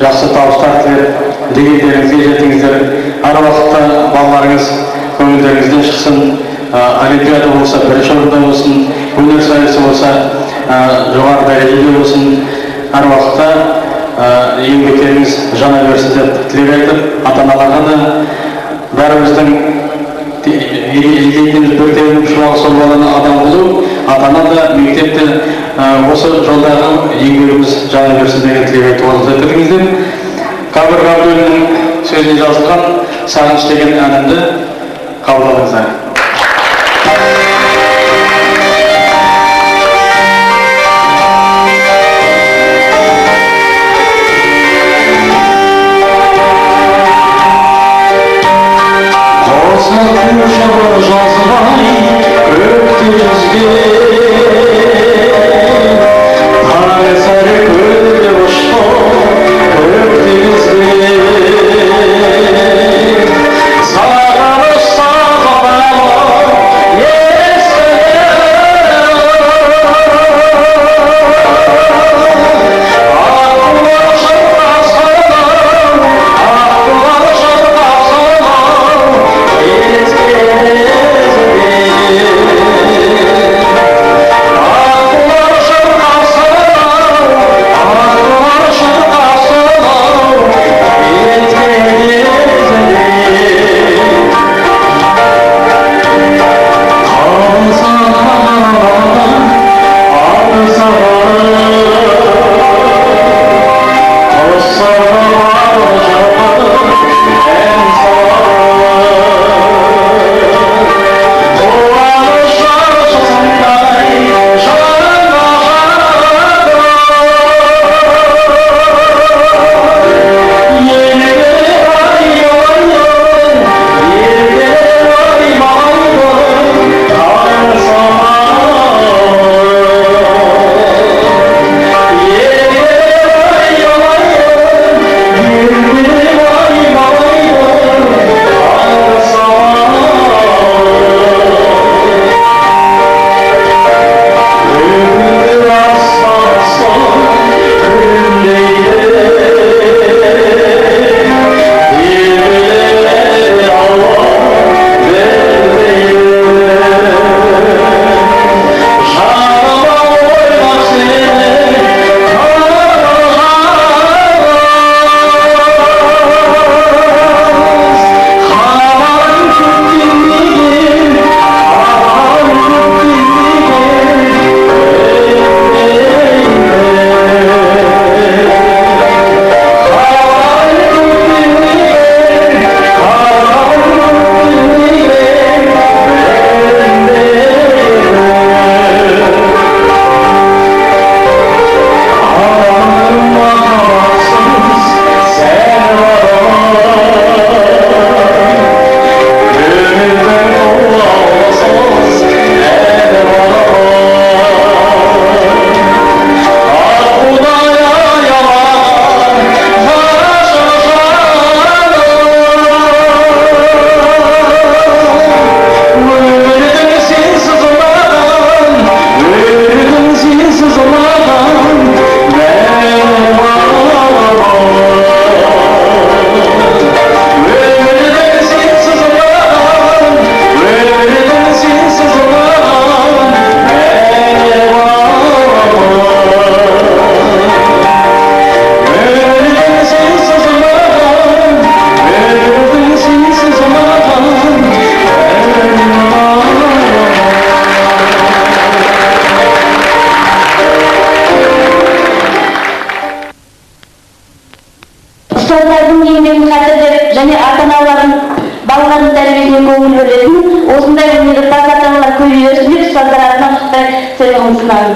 жақсы табыстар тілеп, дегендеріңізге жетіңіздер. Әр уақытта балаларыңыз көңілдеріңізден шықсын, олимпиада болса бірінші орында болсын, өнер сайысы болса жоғары дәрежеде болсын. Әр уақытта еңбектеріңіз жана берсін деп тілек айтып, ата-аналарға да бәріміздің елейтініміз бірден шуағы сол баланы адам болу, ата-ана да, мектепте осы жолдағы еңбегіміз жана берсін деген тілек айтуға рұқсат етіңіздер. Қабыр Ғабдуллиннің сөзіне жазылған «Сағыныш» деген әнімді қабылдаңыздар. және ата-аналарын балаларын тәрбиесіне көңіл бөлетін осындай өнерлі ата-аналар көбейе берсін деп ұстаздар атынан құттықтап сыйлығын ұсынамын.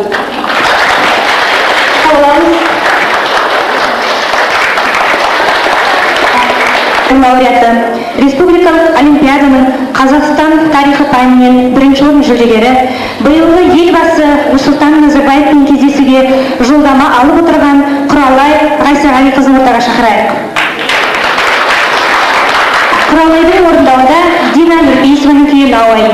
лауреаты, республикалық олимпиаданың Қазақстан тарихы пәнінен бірінші орын жүлдегері, биылғы елбасы Нұрсұлтан Назарбаевпен кездесуге жолдама алып отырған Құралай Ғайсағалиқызын ортаға шақырайық. Құралайдың орындауында Дина Нұрпейісованың күйі Науаи.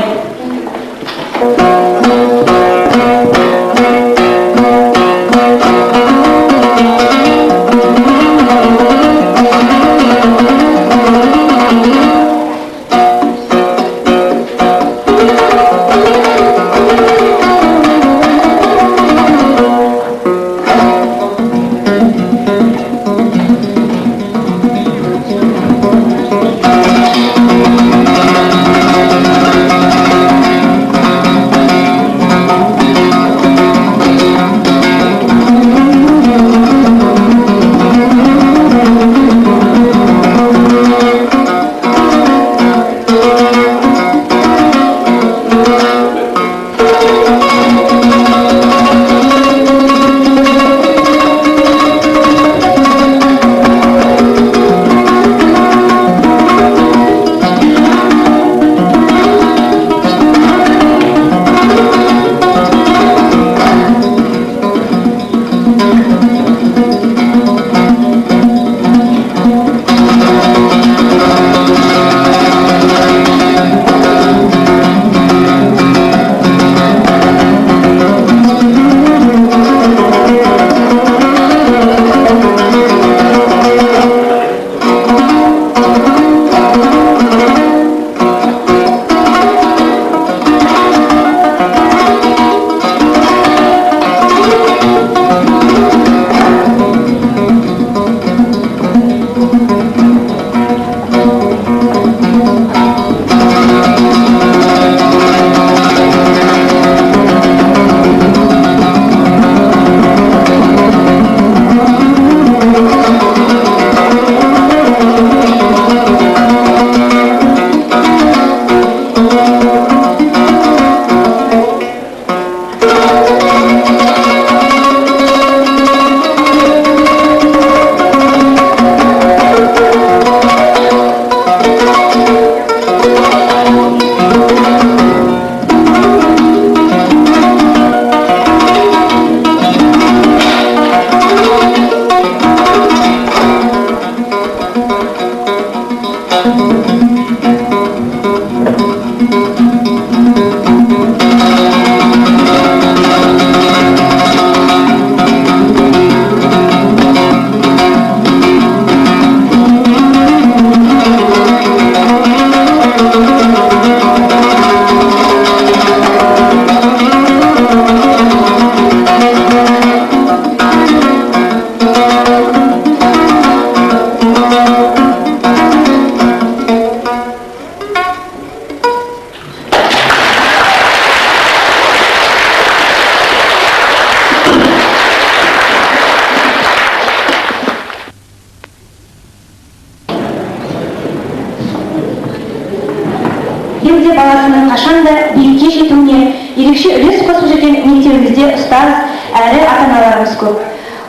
Елде баласының қашанда биікке жетуіне ерекше үлес қосып жүрген мектебімізде ұстаз әрі ата-аналарымыз көп.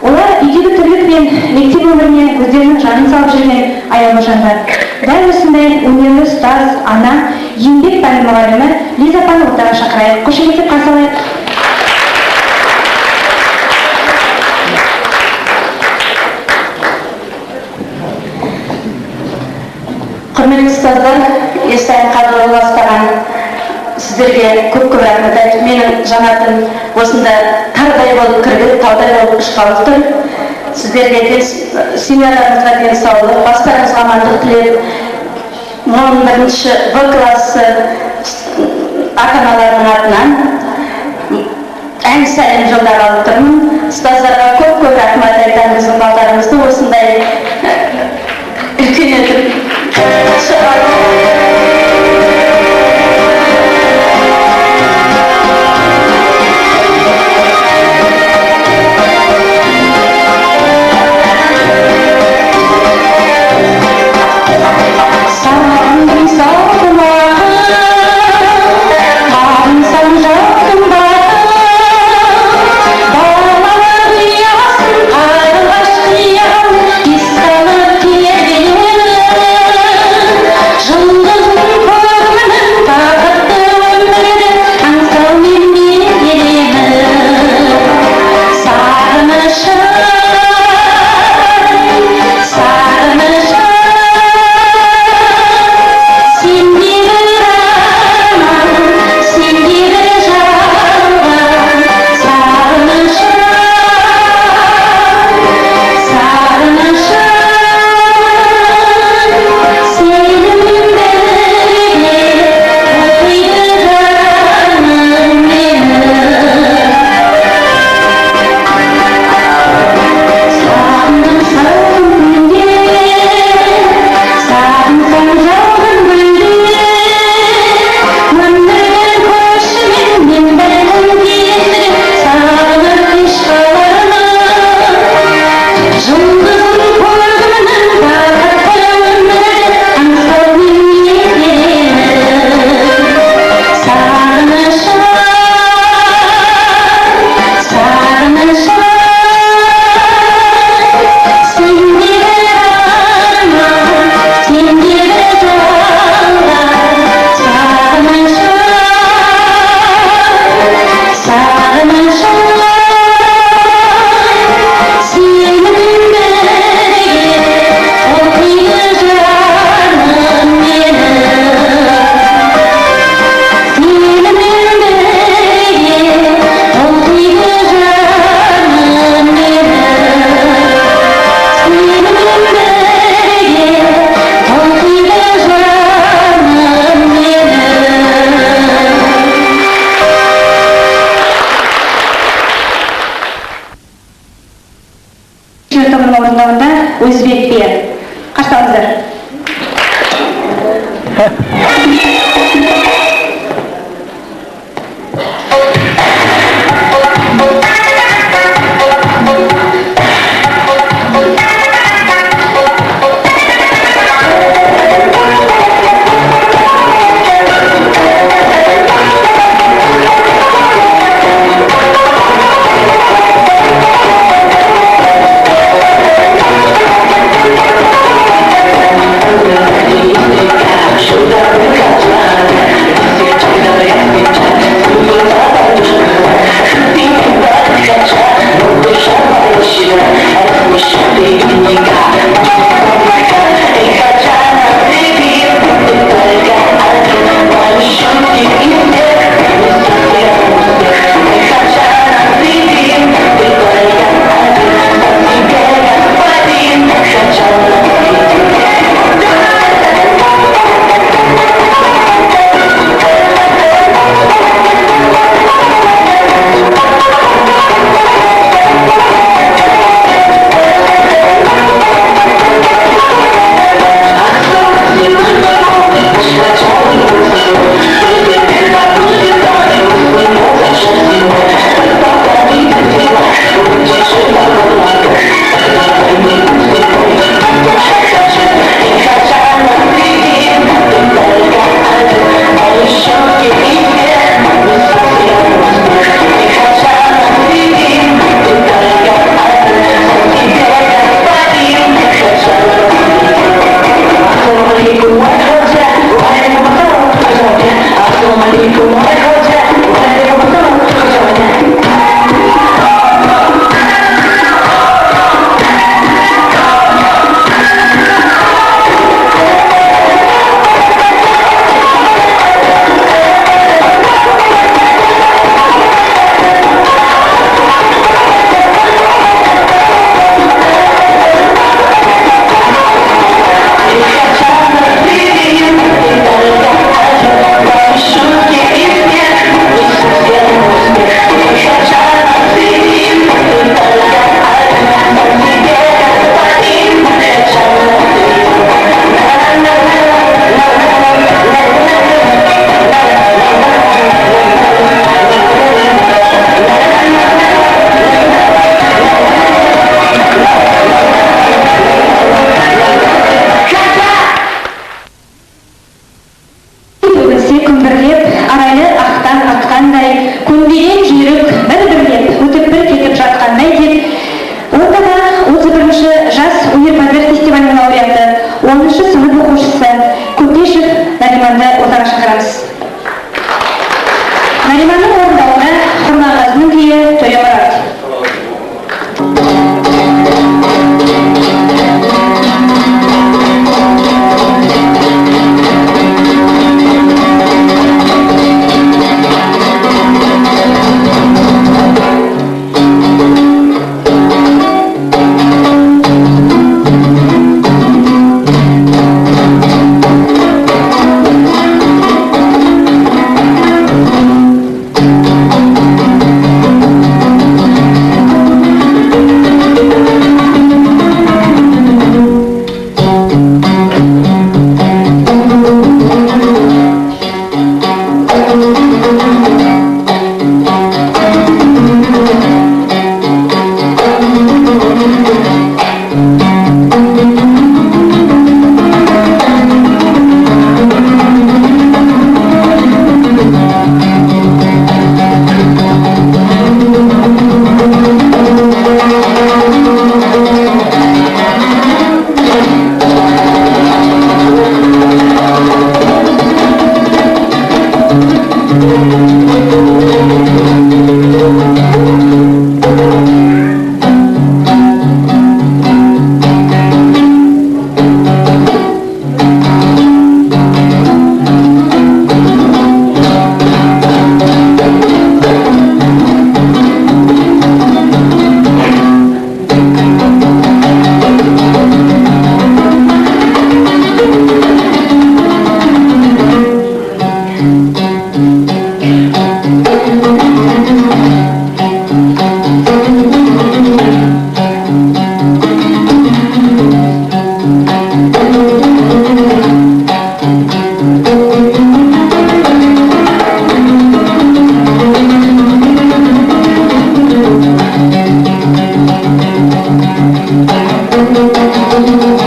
Олар үйдегі тірлік пен мектеп өміріне өздерінің жанын салып жүрген аяулы жандар. Дәл осындай өнерлі ұстаз, ана, еңбек пәні мұғалімі Лиза апаны ортаға шақырайық. Қошеметтеп қарсы алайық. Құрметті ұстаздар, естайын қадірлі бастаған сіздерге көп-көп рахмет айтып, менің жанатым осында тардай болып кіргізіп, таудай болып ұшқалы тұр. Сіздерге семьяларыңызға денсаулық, бастарыңызға амандық тілеп, 11-ші В классы ата-аналарының атынан ән сәлем жолдағалы тұрмын. Ұстаздарға көп-көп рахмет айтамын, біздің балдарымызды осындай үлкен етіп Is өзбекпе? Қарсылаңыздар.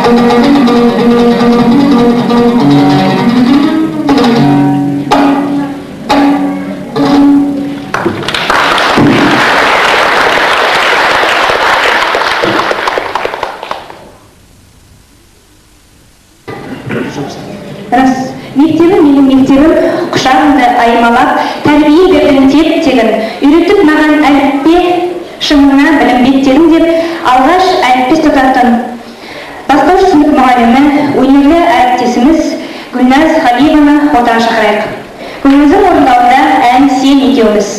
Рас, мектебім менің мектебім, құшағымды аймалап, тәрбие бердің теп-тегін, үйретіп маған әліппе, шыңына білім беттедің деп, алғаш әліппе тұтатын. Бастауыш сынып мұғалімі, өнерлі әріптесіміз Гүлназ Хабибованы ортаға шақырайық. Гүлназның орындауында ән «Сен екеуміз».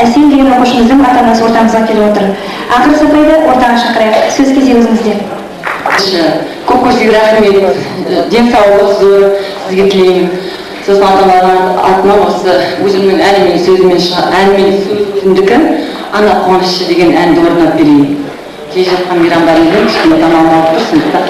Әсел деген оқушымыздың ата-анасы ортамызға келіп отыр. Ақыр сапайды ортаға шақырайық. Сөз кезегі өзіңізде. Көп-көп рахмет. Денсаулық зор сізге тілеймін. Сосын ата-аналардың атынан осы өзімнің әнімен сөзімдікі «Ана қуанышы» деген әнді орындап берейін. Келе жатқан мейрамдарымды кішкене тамамалап тұрсыңыздар.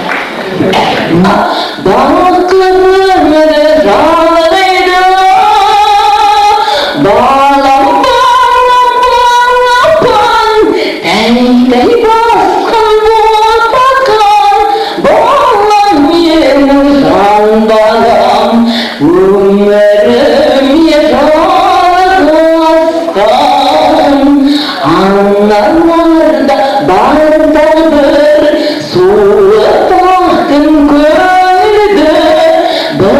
Surat ahtın köydü, bir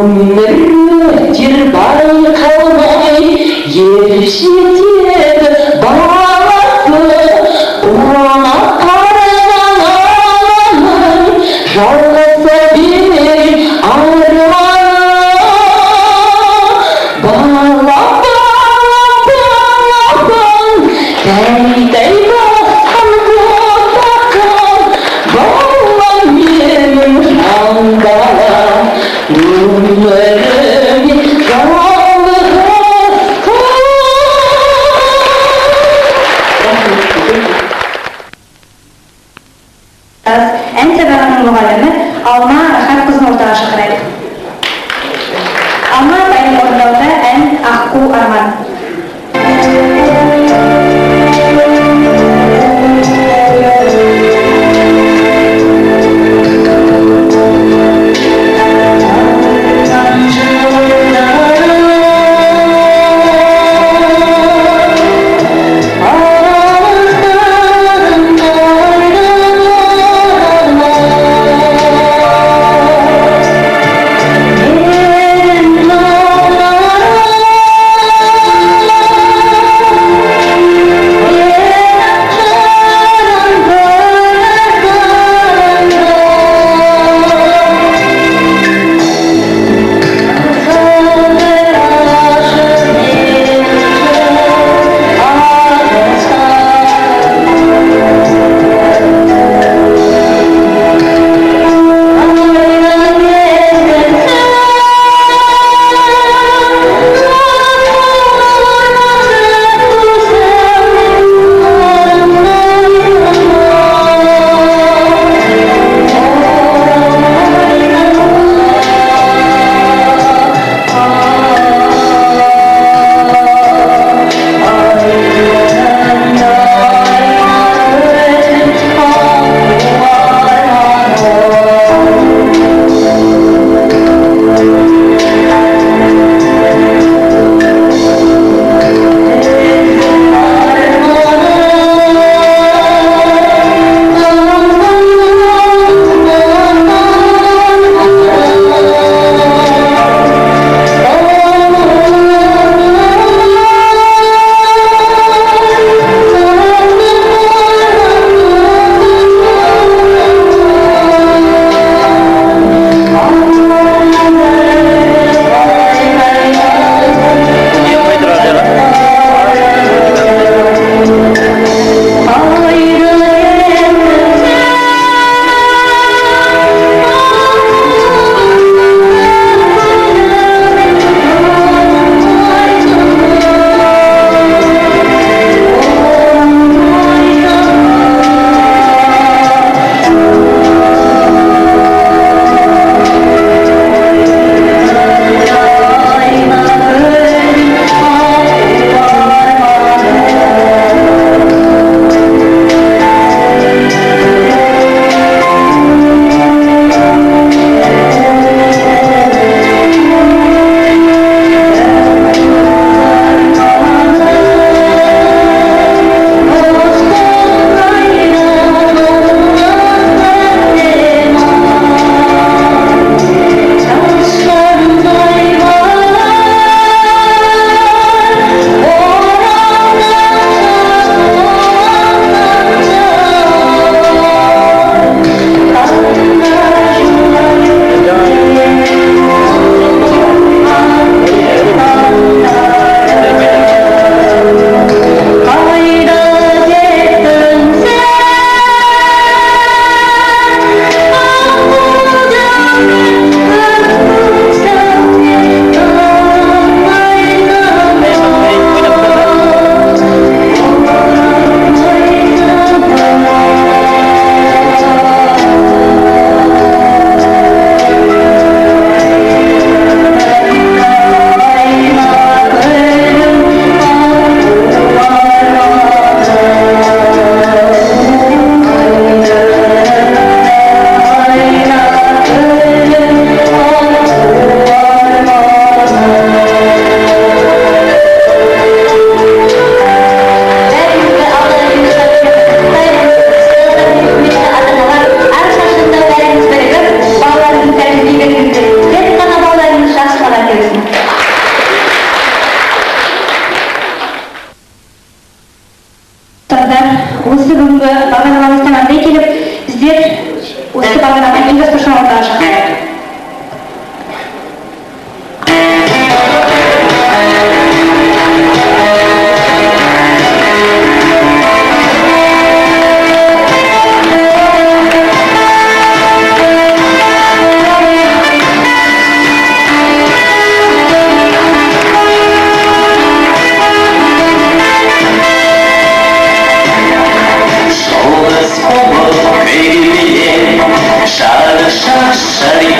өмірдер байқалмай ержетеді баласы ona қарағанын жалғаса берер арманым балапан тәй басқан ботақан балам менің жандалам өміріме ән сабағының мұғалімі Алма Рахатқызын ортаға шақырайық.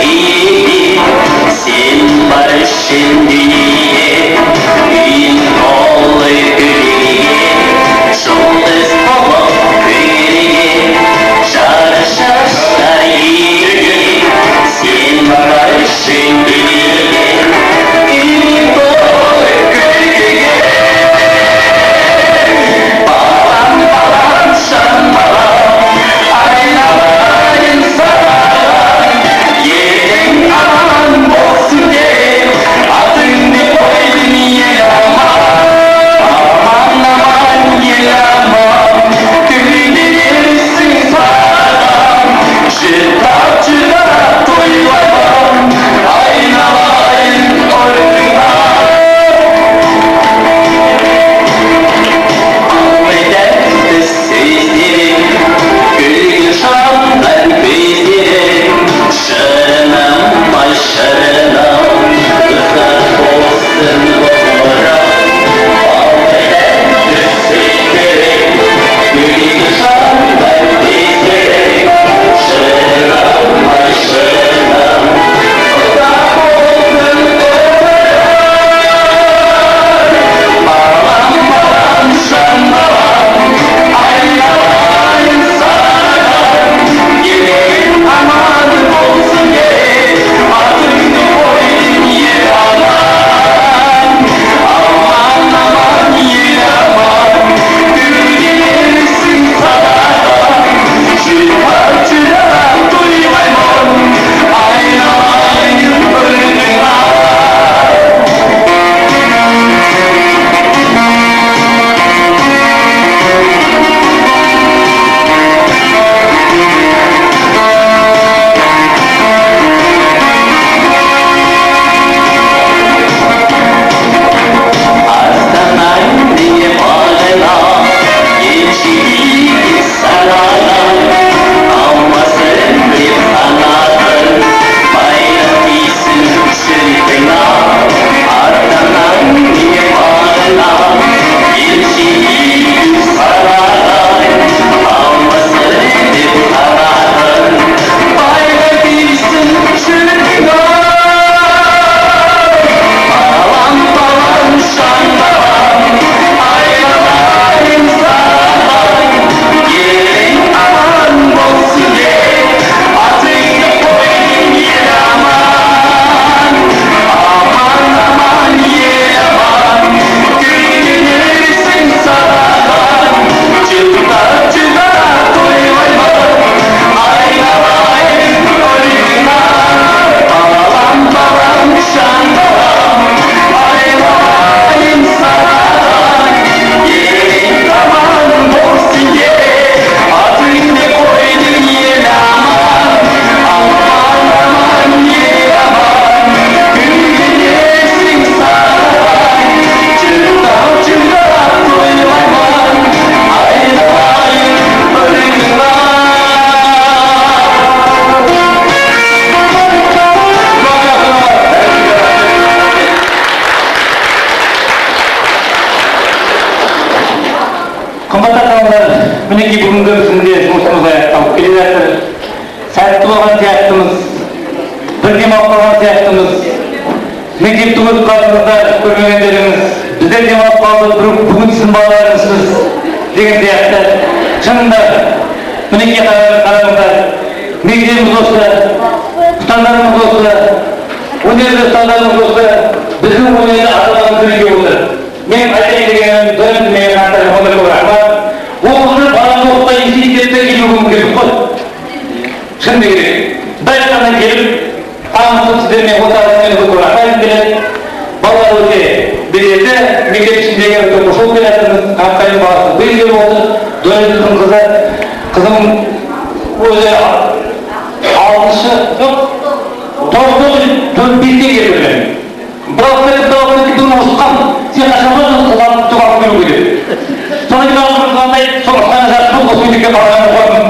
sevgilim, sen barışın dünyaya, gün ol gülüye, şolduz hava gülüye, şarşaşlar yürüye, sen barışın dünyaya, gün ol gülüye. Balam balam şan balam, aynalayın saran, yerin aman olsun de, adını koydun yel aman, aman aman yel aman, gülünürsün saran, çıta çıta toylamam, aynalayın oruna. Affederdi sözlerim, gül şanlar gözlerim, şarınam ay şarınam, ıslak olsun toprağım. Affederdi sözlerim, gül şanlar gözlerim, şarınam ay şarınam, ıslak olsun toprağım. Balam balam şan balam, aynalayın saran, yerin aman olsun ye, adını koydun yer aman, aman aman yer aman, gülünürsün saran, çıta çıta duymayman, aynalayın önüne. Aslanayım diye bağına, gençliği sarana, ama sen bir sanatın, bayrak isim sırtına. Aslanayım diye bağına, gençliği sarana, ama sen bir sanatın, bayrak isim sırtına. Balam balam şan balam, aynalayın saran, yerin aman olsun ye, adını koydun yer aman, aman aman yer aman, gülünürsün saran, çıta çıta toylayman, aynalayın önüne. Balam balam şan balam, aynalayın saran, yerin aman olsun ye, adını koydun yer aman, aman aman yer aman, gülünürsün saran, çıta çıta toylayman, aynalayın önüne. Қымбатты ата-аналар, мінекей бүгінгі біздің де жұмысымыз аяқталып келе жатыр. Сәтті болған сияқтымыз, бір демалып қалған сияқтымыз. Мектептің өтіп қалғанымызда көрмегендеріңіз, біздер демалып қалдық, бүгін сіздің балаларыңызсыз деген сияқты. Шынында, мінекей қараңыздар, мектебіміз осы, ұстаздарымыз осы, өнерлі ұстаздарымыз осы, біздің өнерлі ата-аналарымыз бірге болды. Мен айтайын дегенім, дұрыс менің аттарым ондай көп рахмат. Ол қызды баланы оқыта институтта келуім керек қой. Шын керек. Дайырғаннан келіп, танысып сіздермен отағысымен көп рахмат келеді. Балалар өте белгілі, мектеп ішіндегі өте қошылып келе жатырмыз. Қанқайым баласы белгілі болды. Дөрелдің қызы, қызым өзі 6-шы, жоқ, 9-5-те келіп. Балықтарды дұрын ұшқан, сен қашанға қызалып тұғалып беру керек. Соны кейін алып қандай соғыстан жатып, осы мектепке барғанын қойдым.